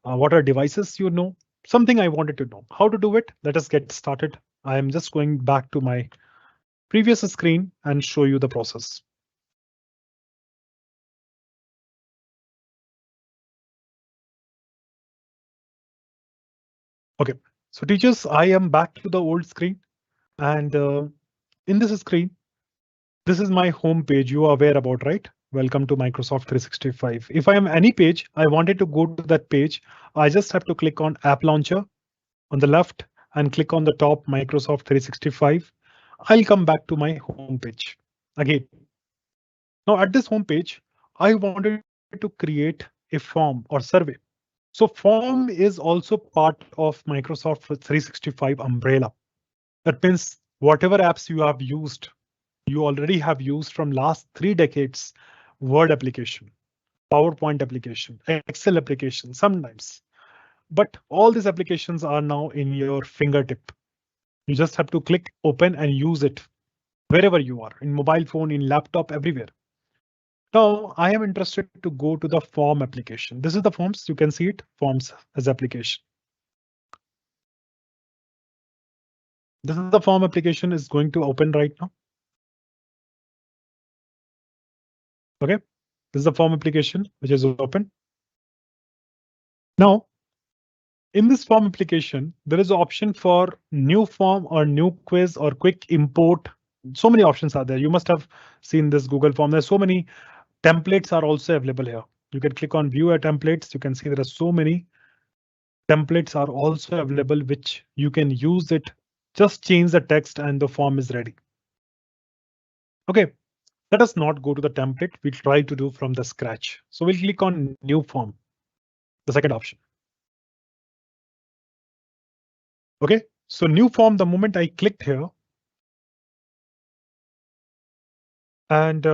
what are devices you know, something I wanted to know. How to do it? Let us get started. I am just going back to my previous screen and show you the process. Okay, so teachers, I am back to the old screen, and in this screen, this is my home page you are aware about, right? Welcome to Microsoft 365. If I am any page, I wanted to go to that page, I just have to click on App Launcher on the left and click on the top Microsoft 365. I'll come back to my home page again. Now at this home page, I wanted to create a form or survey. So form is also part of Microsoft 365 umbrella. That means whatever apps you have used, you already have used from last 3 decades, Word application, PowerPoint application, Excel application sometimes. But all these applications are now in your fingertip. You just have to click open and use it wherever you are, in mobile phone, in laptop, everywhere. Now I am interested to go to the form application. This is the forms. You can see it, forms as application. This is the form application is going to open right now. OK, this is the form application which is open. Now, in this form application, there is an option for new form or new quiz or quick import. So many options are there. You must have seen this Google form. There's so many templates are also available here. You can click on view a templates. You can see there are so many templates are also available, which you can use it. Just change the text and the form is ready. OK, let us not go to the template. We'll try to do from the scratch. So we'll click on new form, the second option. OK, So new form, the moment I clicked here, and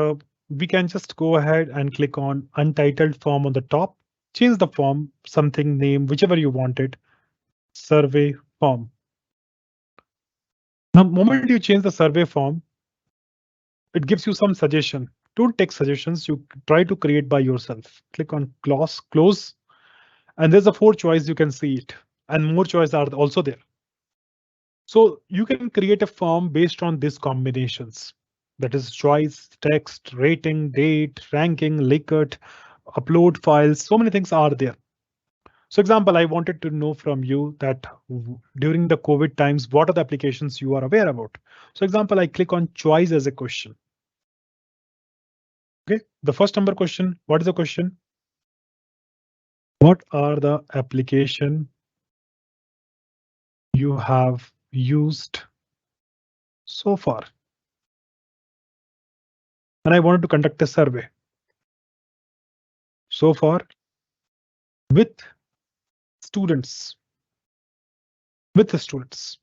we can just go ahead and click on untitled form on the top, change the form, something name, whichever you wanted, survey form. Now, moment you change the survey form, it gives you some suggestion. Don't take suggestions, you try to create by yourself. Click on close, and there's a 4 choice, you can see it, and more choices are also there. So you can create a form based on these combinations. That is choice, text, rating, date, ranking, Likert, upload files, so many things are there. So example, I wanted to know from you that during the COVID times, what are the applications you are aware about? So example, I click on choice as a question. Okay, the first number question, what is the question? What are the application you have used so far? And I wanted to conduct a survey. So far with students. With the students.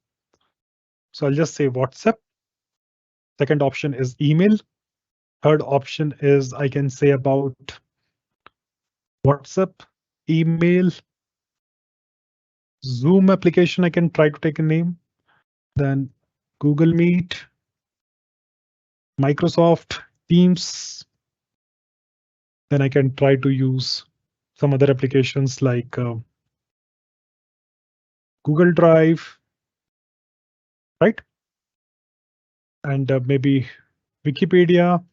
So I'll just say WhatsApp. Second option is email. Third option is I can say about WhatsApp, email, Zoom application. I can try to take a name. Then Google Meet, Microsoft Teams. Then I can try to use some other applications like Google Drive, right? And maybe Wikipedia.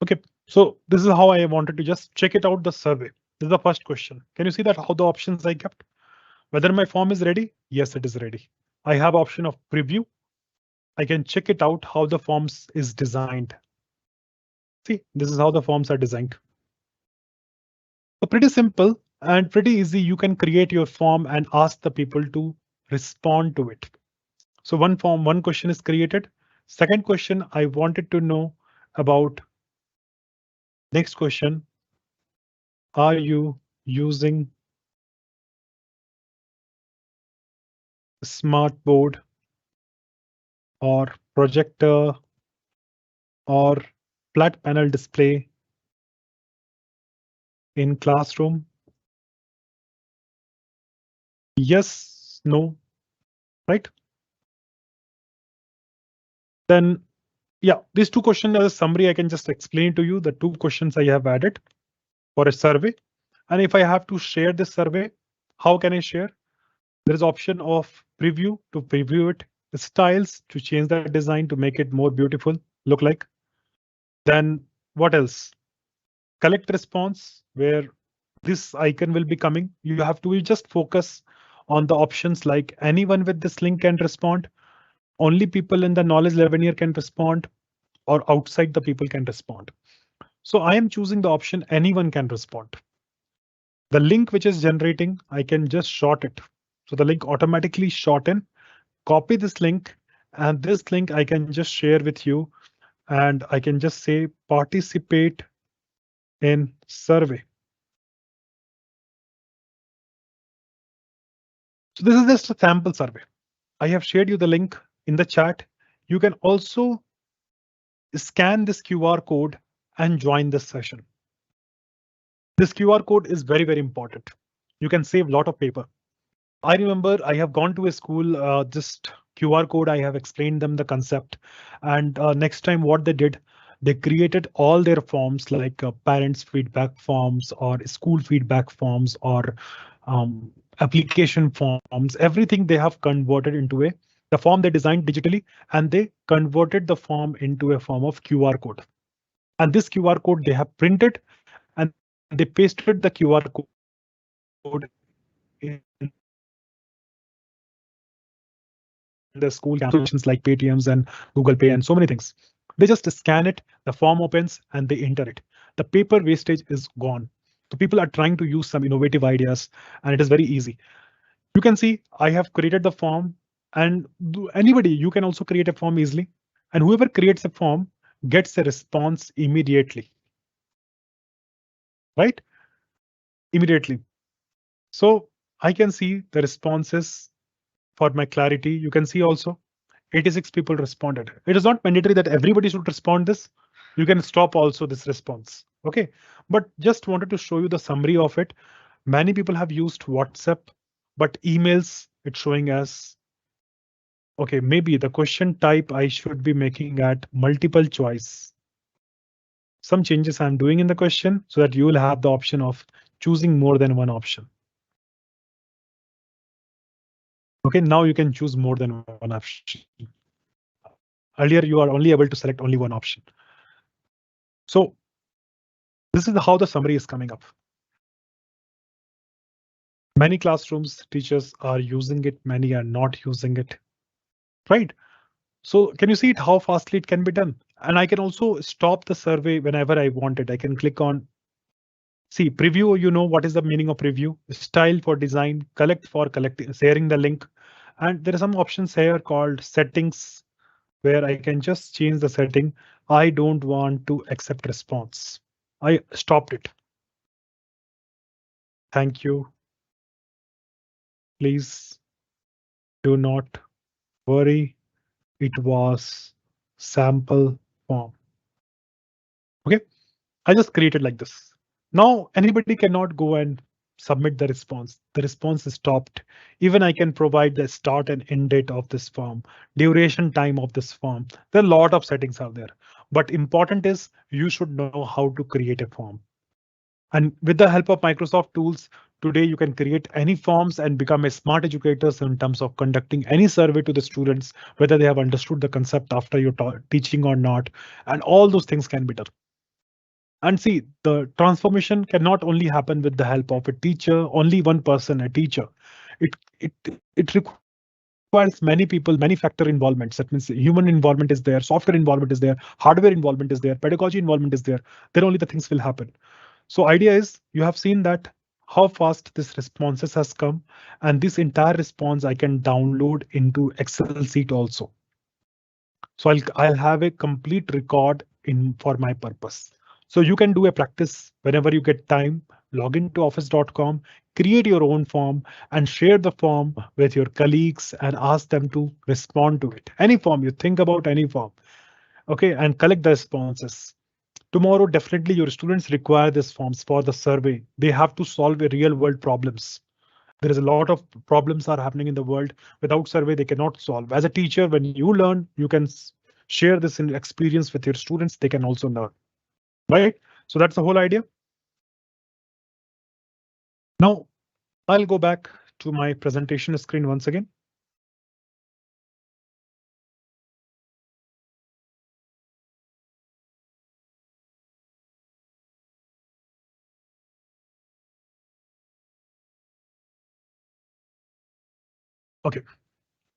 Okay, so this is how I wanted to just check it out the survey. This is the first question. Can you see that how the options I kept? Whether my form is ready? Yes, it is ready. I have option of preview. I can check it out how the forms is designed. See, this is how the forms are designed. So pretty simple and pretty easy. You can create your form and ask the people to respond to it. So one form, one question is created. Second question, I wanted to know about. Next question, are you using smart board or projector or flat panel display in classroom? Yes, no, right? Then, yeah, these two questions as a summary, I can just explain to you the two questions I have added for a survey. And if I have to share this survey, how can I share? There is option of preview to preview it, the styles to change the design to make it more beautiful, look like. Then what else? Collect response, where this icon will be coming. You have to just focus on the options like anyone with this link can respond. Only people in the knowledge 11 year can respond, or outside the people can respond. So I am choosing the option anyone can respond. The link which is generating, I can just short it. So the link automatically shorten, copy this link, and this link I can just share with you. And I can just say participate in survey. So this is just a sample survey. I have shared you the link in the chat. You can also scan this QR code and join this session. This QR code is very, very important. You can save a lot of paper. I remember I have gone to a school, just QR code, I have explained them the concept. And next time what they created all their forms like parents feedback forms or school feedback forms or application forms, everything they have converted into the form they designed digitally, and they converted the form into a form of QR code. And this QR code they have printed and they pasted the QR code in the school applications like Paytms and Google Pay and so many things. They just scan it, the form opens and they enter it. The paper wastage is gone. So people are trying to use some innovative ideas and it is very easy. You can see I have created the form, and anybody, you can also create a form easily, and whoever creates a form gets a response immediately. Right? Immediately. So I can see the responses for my clarity. You can see also 86 people responded. It is not mandatory that everybody should respond this. You can stop also this response. Okay, but just wanted to show you the summary of it. Many people have used WhatsApp, but emails it's showing as okay. Maybe the question type I should be making at multiple choice. Some changes I'm doing in the question so that you will have the option of choosing more than one option. Okay, now you can choose more than one option. Earlier, you are only able to select only one option. So this is how the summary is coming up. Many classrooms, teachers are using it, many are not using it, right? So can you see it how fastly it can be done? And I can also stop the survey whenever I want it. I can click on see preview. You know what is the meaning of preview? Style for design, collect for collecting, sharing the link. And there are some options here called settings where I can just change the setting. I don't want to accept response. I stopped it. Thank you. Please do not worry. It was sample form. Okay, I just created like this. Now anybody cannot go and submit the response. The response is stopped. Even I can provide the start and end date of this form, duration time of this form. There are a lot of settings out there, but important is you should know how to create a form. And with the help of Microsoft tools, today you can create any forms and become a smart educators in terms of conducting any survey to the students, whether they have understood the concept after your teaching or not, and all those things can be done. And see, the transformation cannot only happen with the help of a teacher, only one person, a teacher. It it it requires many people, many factor involvements. That means human involvement is there, software involvement is there, hardware involvement is there, pedagogy involvement is there. Then only the things will happen. So idea is you have seen that how fast this responses has come, and this entire response I can download into Excel sheet also. So I'll have a complete record in for my purpose. So you can do a practice whenever you get time, log into office.com, create your own form and share the form with your colleagues and ask them to respond to it. Any form you think about, any form. Okay, and collect the responses. Tomorrow, definitely your students require these forms for the survey. They have to solve a real world problems. There is a lot of problems are happening in the world. Without survey, they cannot solve. As a teacher, when you learn, you can share this in experience with your students. They can also learn, right? So that's the whole idea. Now, I'll go back to my presentation screen once again. OK,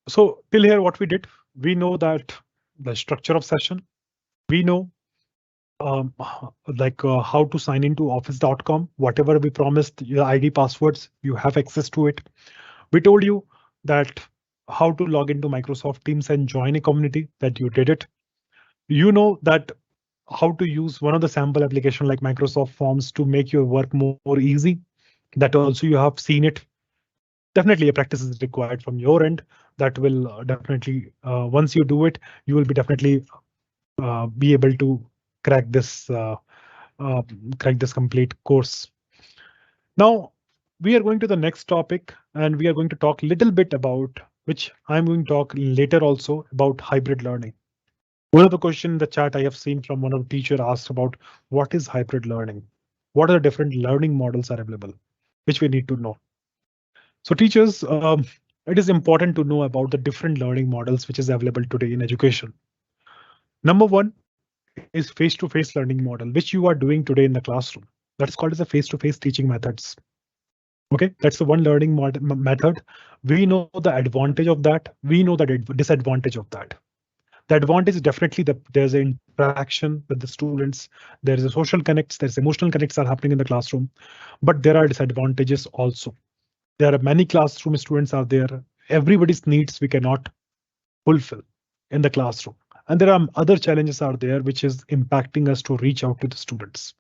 so till here, what we did, we know that the structure of session, we know how to sign into office.com. Whatever we promised, your ID passwords, you have access to it. We told you that how to log into Microsoft Teams and join a community, that you did it. You know that how to use one of the sample application like Microsoft Forms to make your work more easy. That also you have seen it. Definitely a practice is required from your end. That will definitely once you do it, you will be definitely be able to crack this complete course. Now we are going to the next topic and we are going to talk a little bit about which I'm going to talk later also about hybrid learning. One of the questions in the chat I have seen from one of the teacher asked about what is hybrid learning? What are the different learning models are available, which we need to know. So teachers, it is important to know about the different learning models which is available today in education. Number one is face-to-face learning model, which you are doing today in the classroom. That's called as a face-to-face teaching methods. Okay, that's the one learning method. We know the advantage of that. We know the disadvantage of that. The advantage is definitely that there's an interaction with the students. There is a social connects. There's emotional connects are happening in the classroom, but there are disadvantages also. There are many classroom students out there. Everybody's needs we cannot fulfill in the classroom. And there are other challenges out there which is impacting us to reach out to the students.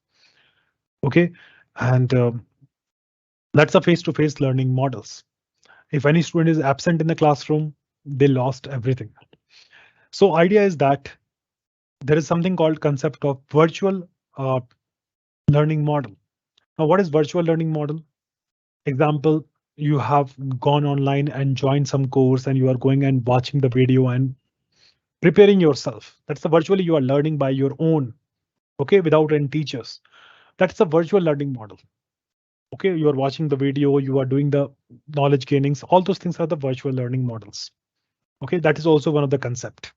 Okay, and That's a face-to-face learning models. If any student is absent in the classroom, they lost everything. So idea is that there is something called concept of virtual uh, learning model. Now, what is virtual learning model? Example, you have gone online and joined some course and you are going and watching the video and preparing yourself. That's the virtually you are learning by your own, okay, without any teachers. That's the virtual learning model. Okay, you are watching the video, you are doing the knowledge gainings, all those things are the virtual learning models. Okay, that is also one of the concept.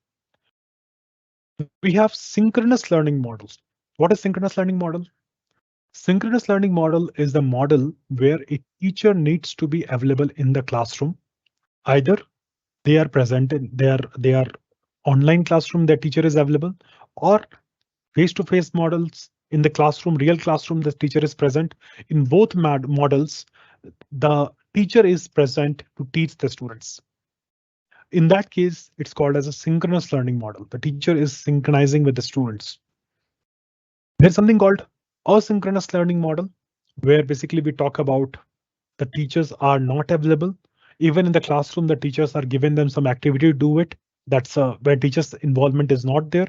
We have synchronous learning models. What is synchronous learning model? Synchronous learning model is the model where a teacher needs to be available in the classroom. Either they are present in their online classroom, their teacher is available, or face-to-face models in the classroom, real classroom, the teacher is present. In both models, the teacher is present to teach the students. In that case, it's called as a synchronous learning model. The teacher is synchronizing with the students. There's something called asynchronous learning model, where basically we talk about the teachers are not available. Even in the classroom, the teachers are given them some activity to do it. That's where teachers' involvement is not there.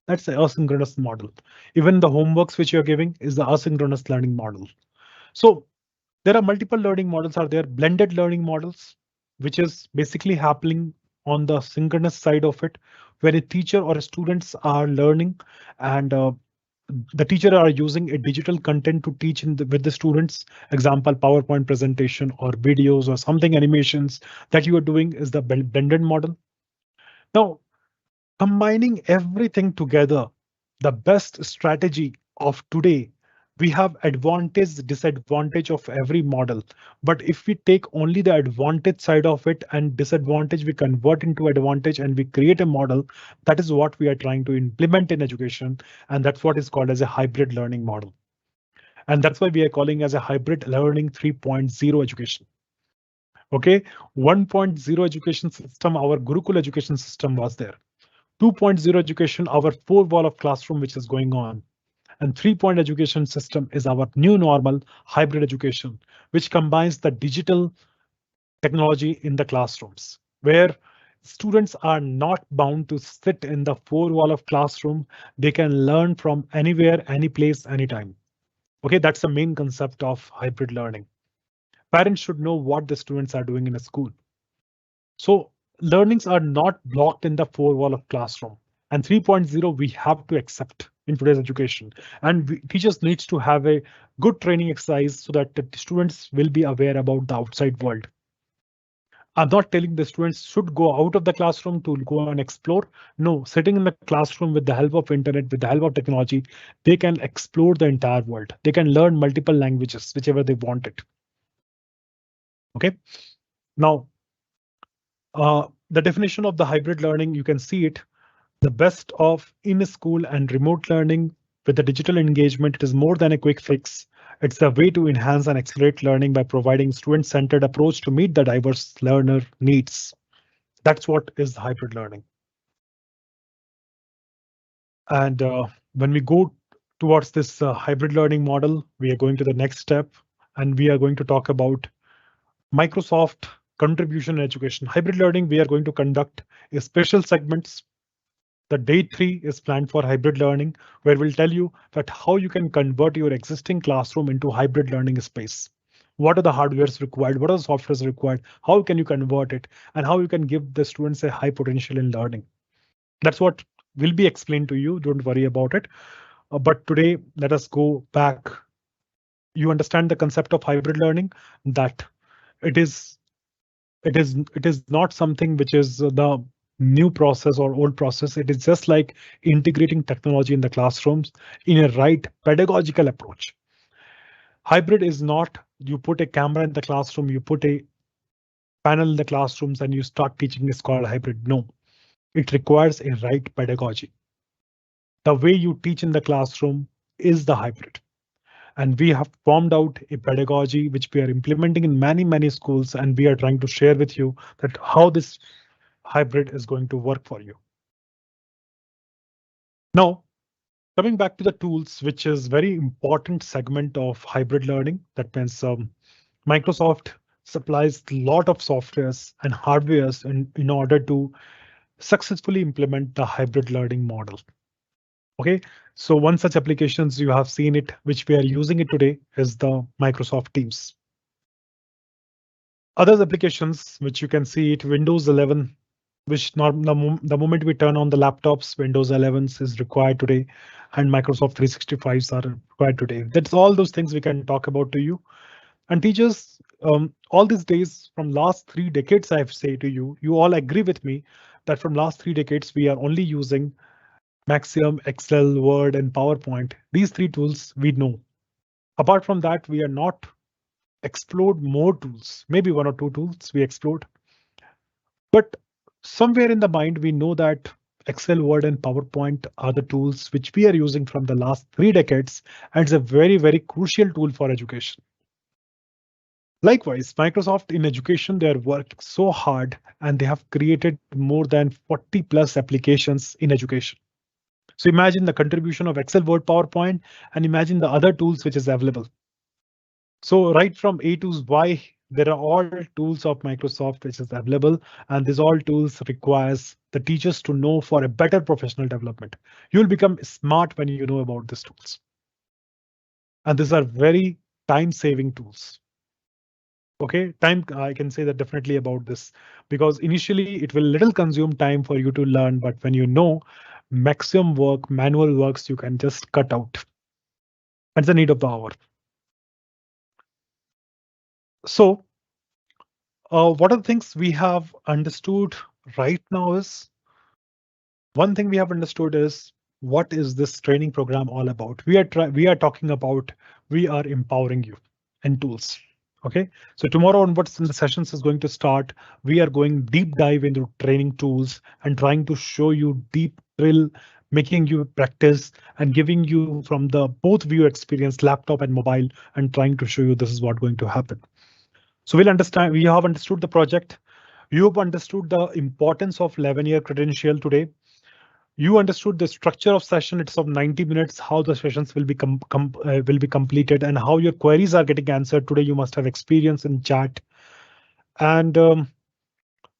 That's the asynchronous model. Even the homeworks which you're giving is the asynchronous learning model. So there are multiple learning models are there, blended learning models, which is basically happening on the synchronous side of it, where a teacher or a students are learning and the teacher are using a digital content to teach with the students. Example, PowerPoint presentation or videos or something animations that you are doing is the blended model. Now, combining everything together, the best strategy of today, we have advantage, disadvantage of every model. But if we take only the advantage side of it and disadvantage, we convert into advantage and we create a model. That is what we are trying to implement in education. And that's what is called as a hybrid learning model. And that's why we are calling as a hybrid learning 3.0 education. Okay, 1.0 education system, our Gurukul education system was there. 2.0 education, our four wall of classroom, which is going on. And 3 point education system is our new normal hybrid education, which combines the digital technology in the classrooms, where students are not bound to sit in the four wall of classroom. They can learn from anywhere, any place, anytime. Okay, that's the main concept of hybrid learning. Parents should know what the students are doing in a school. So learnings are not blocked in the four wall of classroom. And 3.0 we have to accept in today's education. And teachers needs to have a good training exercise so that the students will be aware about the outside world. I'm not telling the students should go out of the classroom to go and explore. No, sitting in the classroom with the help of internet, with the help of technology, they can explore the entire world. They can learn multiple languages, whichever they want it. Okay. Now, the definition of the hybrid learning, you can see it. The best of in-school and remote learning with the digital engagement. It is more than a quick fix. It's a way to enhance and accelerate learning by providing student-centered approach to meet the diverse learner needs. That's what is hybrid learning. And when we go towards this hybrid learning model, we are going to the next step, and we are going to talk about Microsoft contribution in education. Hybrid learning, we are going to conduct a special segments. The day 3 is planned for hybrid learning, where we'll tell you that how you can convert your existing classroom into hybrid learning space. What are the hardwares required? What are the softwares required? How can you convert it? And how you can give the students a high potential in learning? That's what will be explained to you. Don't worry about it. But today, let us go back. You understand the concept of hybrid learning, that it is it is not something which is the new process or old process. It is just like integrating technology in the classrooms in a right pedagogical approach. Hybrid is not you put a camera in the classroom, you put a panel in the classrooms and you start teaching is called hybrid. No, it requires a right pedagogy. The way you teach in the classroom is the hybrid. And we have formed out a pedagogy which we are implementing in many schools, and we are trying to share with you that how this hybrid is going to work for you. Now, coming back to the tools, which is very important segment of hybrid learning, that means Microsoft supplies a lot of softwares and hardwares in order to successfully implement the hybrid learning model. Okay, so one such applications you have seen it, which we are using it today, is the Microsoft Teams. Other applications which you can see it, Windows 11, which the moment we turn on the laptops, Windows 11 is required today, and Microsoft 365s are required today. That's all those things we can talk about to you. And teachers, all these days from last 3 decades, I have say to you, you all agree with me that from last 3 decades we are only using Maxium, Excel, Word, and PowerPoint. These three tools we know. Apart from that, we are not explored more tools. Maybe one or two tools we explored. But somewhere in the mind, we know that Excel, Word, and PowerPoint are the tools which we are using from the last 3 decades, and it's a very, very crucial tool for education. Likewise, Microsoft in education, they are working so hard and they have created more than 40 plus applications in education. So imagine the contribution of Excel, Word, PowerPoint, and imagine the other tools which is available. So right from A to Y, there are all tools of Microsoft which is available, and these all tools requires the teachers to know for a better professional development. You'll become smart when you know about these tools. And these are very time-saving tools. Okay, time, I can say that definitely about this, because initially it will little consume time for you to learn, but when you know maximum work, manual works, you can just cut out. That's the need of the hour. So what are the things we have understood right now is, one thing we have understood is what is this training program all about? We are talking about, we are empowering you and tools. Okay, so tomorrow onwards the sessions is going to start. We are going deep dive into training tools and trying to show you deep drill, making you practice and giving you from the both view experience, laptop and mobile, and trying to show you this is what going to happen. So we'll understand, we have understood the project. You have understood the importance of 11-year credential today. You understood the structure of session. It's of 90 minutes, how the sessions will be will be completed and how your queries are getting answered. Today, you must have experience in chat. And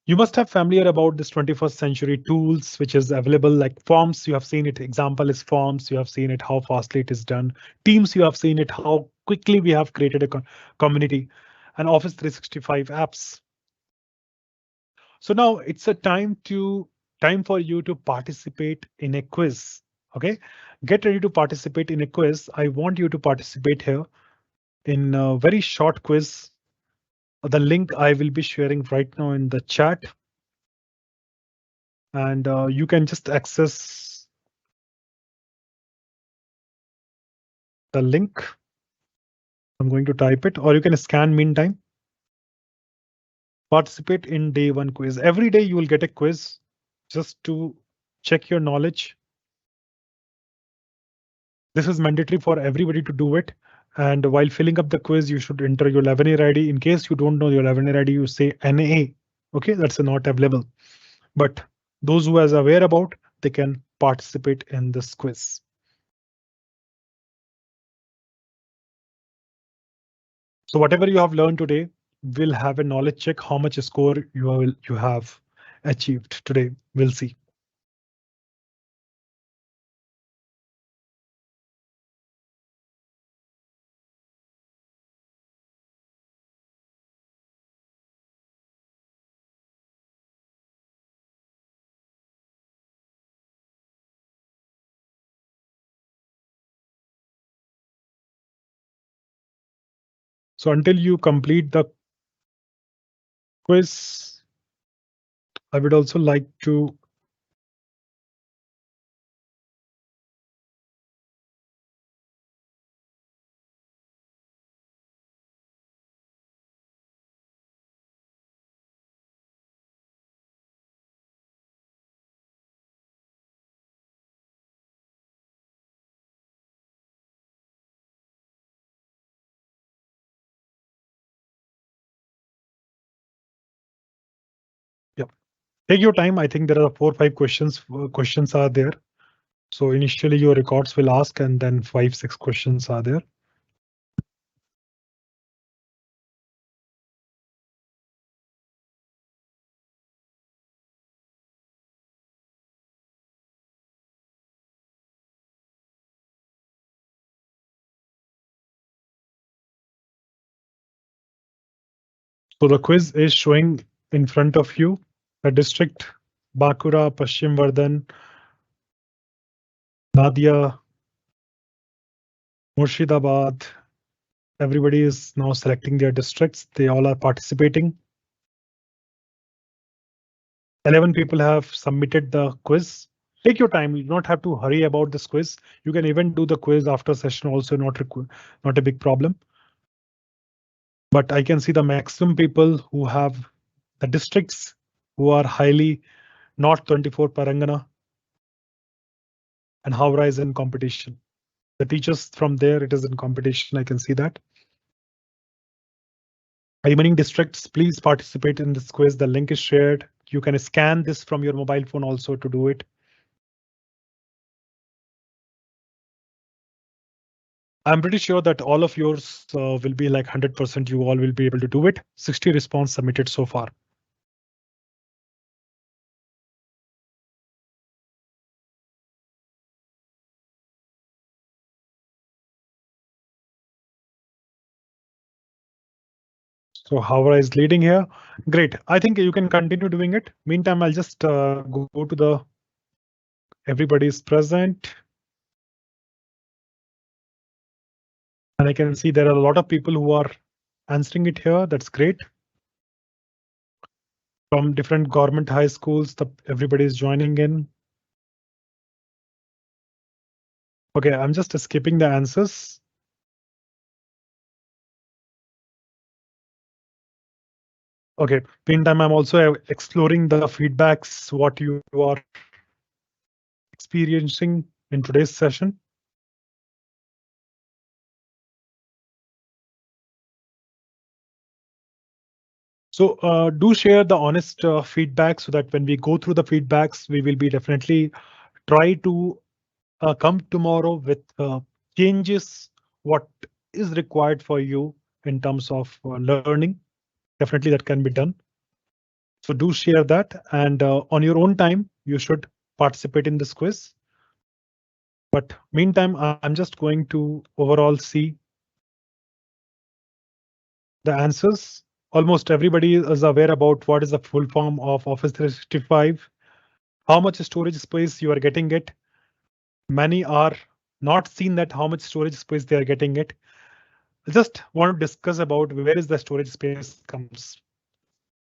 you must have familiar about this 21st century tools, which is available like Forms. You have seen it. Example is Forms. You have seen it, how fastly it is done. Teams, you have seen it, how quickly we have created a community, and Office 365 apps. So now it's a time for you to participate in a quiz. Okay, get ready to participate in a quiz. I want you to participate here in a very short quiz. The link I will be sharing right now in the chat. And you can just access the link. I'm going to type it, or you can scan meantime. Participate in day one quiz. Every day you will get a quiz just to check your knowledge. This is mandatory for everybody to do it. And while filling up the quiz, you should enter your 11A ID. In case you don't know your 11A ID, you say NA. Okay, that's not available. But those who are aware about, they can participate in this quiz. So whatever you have learned today, we'll have a knowledge check how much score you have achieved today. We'll see. So until you complete the quiz, I would also like to take your time. I think there are 4 or 5 questions are there. So initially your records will ask, and then 5, 6 questions are there. So the quiz is showing in front of you the district Bakura, Paschim Vardhan, Nadia, Murshidabad. Everybody is now selecting their districts. They all are participating. 11 people have submitted the quiz. Take your time. You don't have to hurry about this quiz. You can even do the quiz after session also, not a big problem. But I can see the maximum people who have the districts who are highly North 24 Parangana and Howrah is in competition. The teachers from there, it is in competition. I can see that. Remaining districts, please participate in this quiz. The link is shared. You can scan this from your mobile phone also to do it. I'm pretty sure that all of yours will be like 100%. You all will be able to do it. 60 response submitted so far. So Howrah is leading here. Great. I think you can continue doing it. Meantime, I'll just go to the everybody is present. And I can see there are a lot of people who are answering it here. That's great. From different government high schools, everybody is joining in. Okay, I'm just skipping the answers. Okay, meantime, I'm also exploring the feedbacks, what you are experiencing in today's session. So do share the honest feedback so that when we go through the feedbacks, we will be definitely try to come tomorrow with changes, what is required for you in terms of learning. Definitely that can be done. So do share that, and on your own time, you should participate in this quiz. But meantime, I'm just going to overall see the answers. Almost everybody is aware about what is the full form of Office 365, how much storage space you are getting it. Many are not seen that how much storage space they are getting it. I just want to discuss about where is the storage space comes.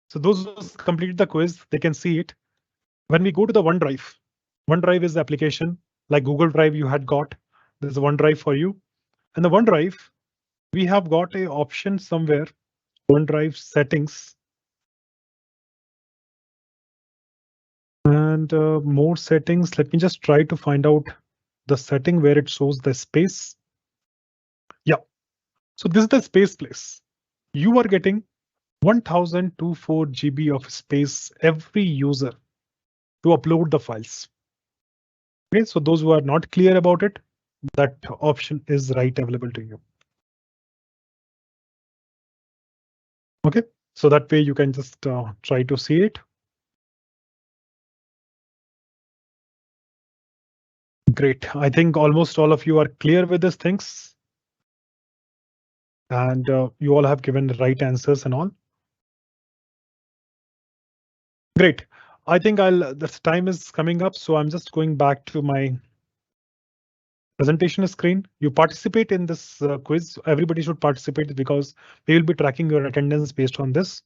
So those who completed the quiz, they can see it. When we go to the OneDrive, OneDrive is the application like Google Drive you had got. There's a OneDrive for you. And the OneDrive, we have got a option somewhere, OneDrive settings. And more settings. Let me just try to find out the setting where it shows the space. Yeah, so this is the space place. You are getting 1024 GB of space every user to upload the files. Okay, so those who are not clear about it, that option is right available to you. Okay, so that way you can just try to see it. Great. I think almost all of you are clear with these things. And you all have given the right answers and all. Great. I think this time is coming up, so I'm just going back to my presentation screen. You participate in this quiz. Everybody should participate because we will be tracking your attendance based on this.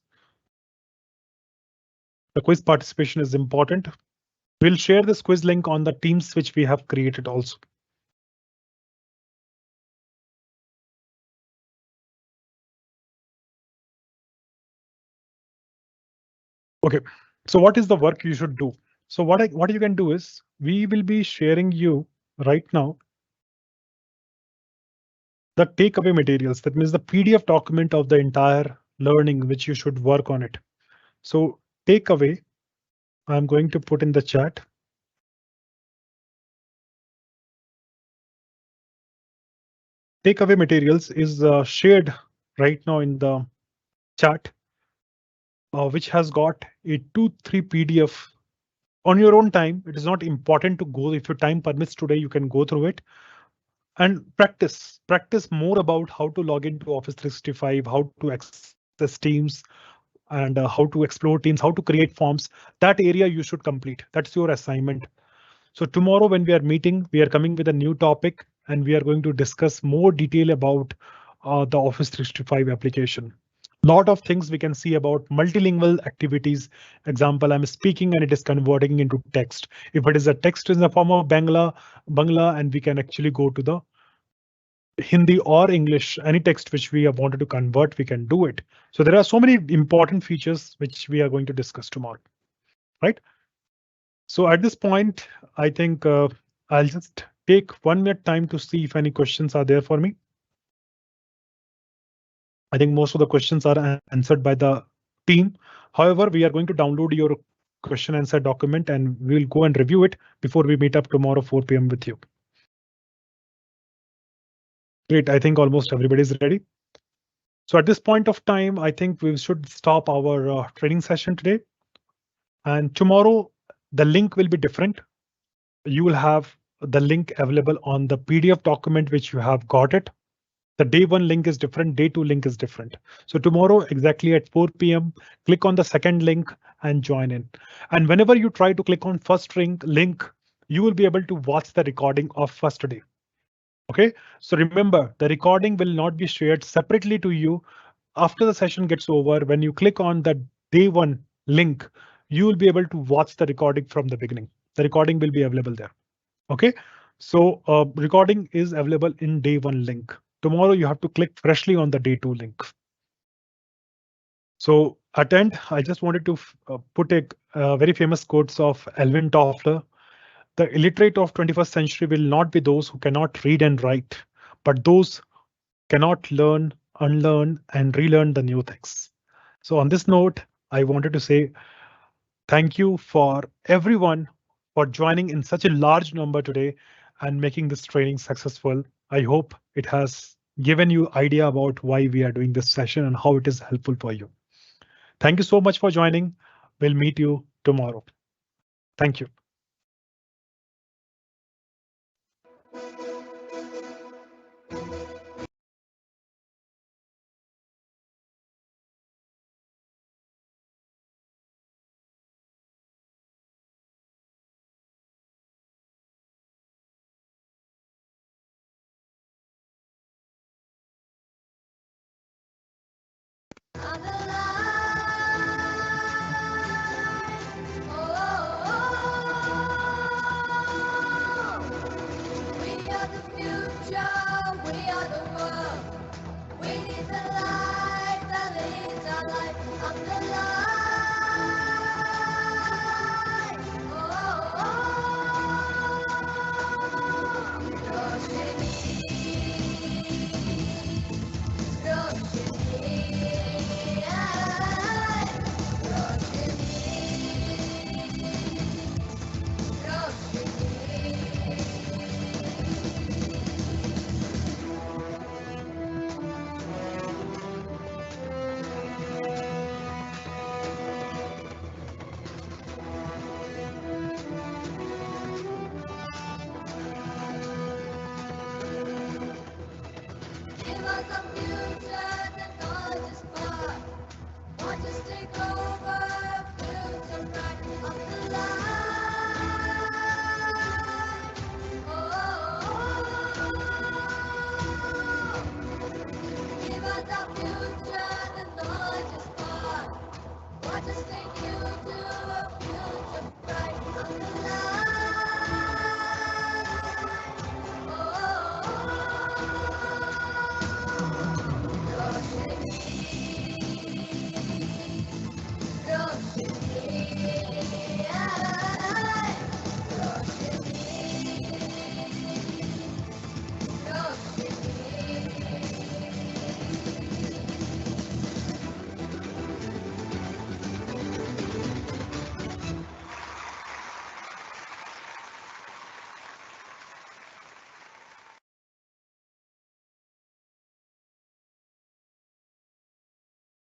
The quiz participation is important. We'll share this quiz link on the Teams which we have created also. Okay, so what is the work you should do? So what you can do is we will be sharing you right now the takeaway materials. That means the PDF document of the entire learning which you should work on it. So takeaway, I'm going to put in the chat. Takeaway materials is shared right now in the chat, which has got a 2-3 PDF on your own time. It is not important to go. If your time permits today, you can go through it and practice more about how to log into Office 365, how to access Teams, and how to explore teams, how to create forms. That area you should complete. That's your assignment. So tomorrow when we are meeting, we are coming with a new topic and we are going to discuss more detail about the Office 365 application. Lot of things we can see about multilingual activities. Example, I'm speaking and it is converting into text. If it is a text in the form of Bangla, and we can actually go to the Hindi or English, any text which we have wanted to convert, we can do it. So there are so many important features which we are going to discuss tomorrow, right? So at this point, I think I'll just take 1 minute time to see if any questions are there for me. I think most of the questions are answered by the team. However, we are going to download your question answer document and we'll go and review it before we meet up tomorrow 4 p.m. with you. Great, I think almost everybody's ready. So at this point of time, I think we should stop our training session today. And tomorrow, the link will be different. You will have the link available on the PDF document which you have got it. The day 1 link is different, day 2 link is different. So tomorrow exactly at 4 p.m, click on the second link and join in. And whenever you try to click on first link, you will be able to watch the recording of first day. Okay, so remember the recording will not be shared separately to you after the session gets over. When you click on the day 1 link, you will be able to watch the recording from the beginning. The recording will be available there. Okay, so recording is available in day 1 link. Tomorrow you have to click freshly on the day 2 link. So attend. I just wanted to put a very famous quotes of Alvin Toffler. The illiterate of 21st century will not be those who cannot read and write, but those cannot learn, unlearn, and relearn the new things. So on this note, I wanted to say thank you for everyone for joining in such a large number today and making this training successful. I hope it has given you idea about why we are doing this session and how it is helpful for you. Thank you so much for joining. We'll meet you tomorrow. Thank you. Give us a future, the knowledge is far. Watch us stay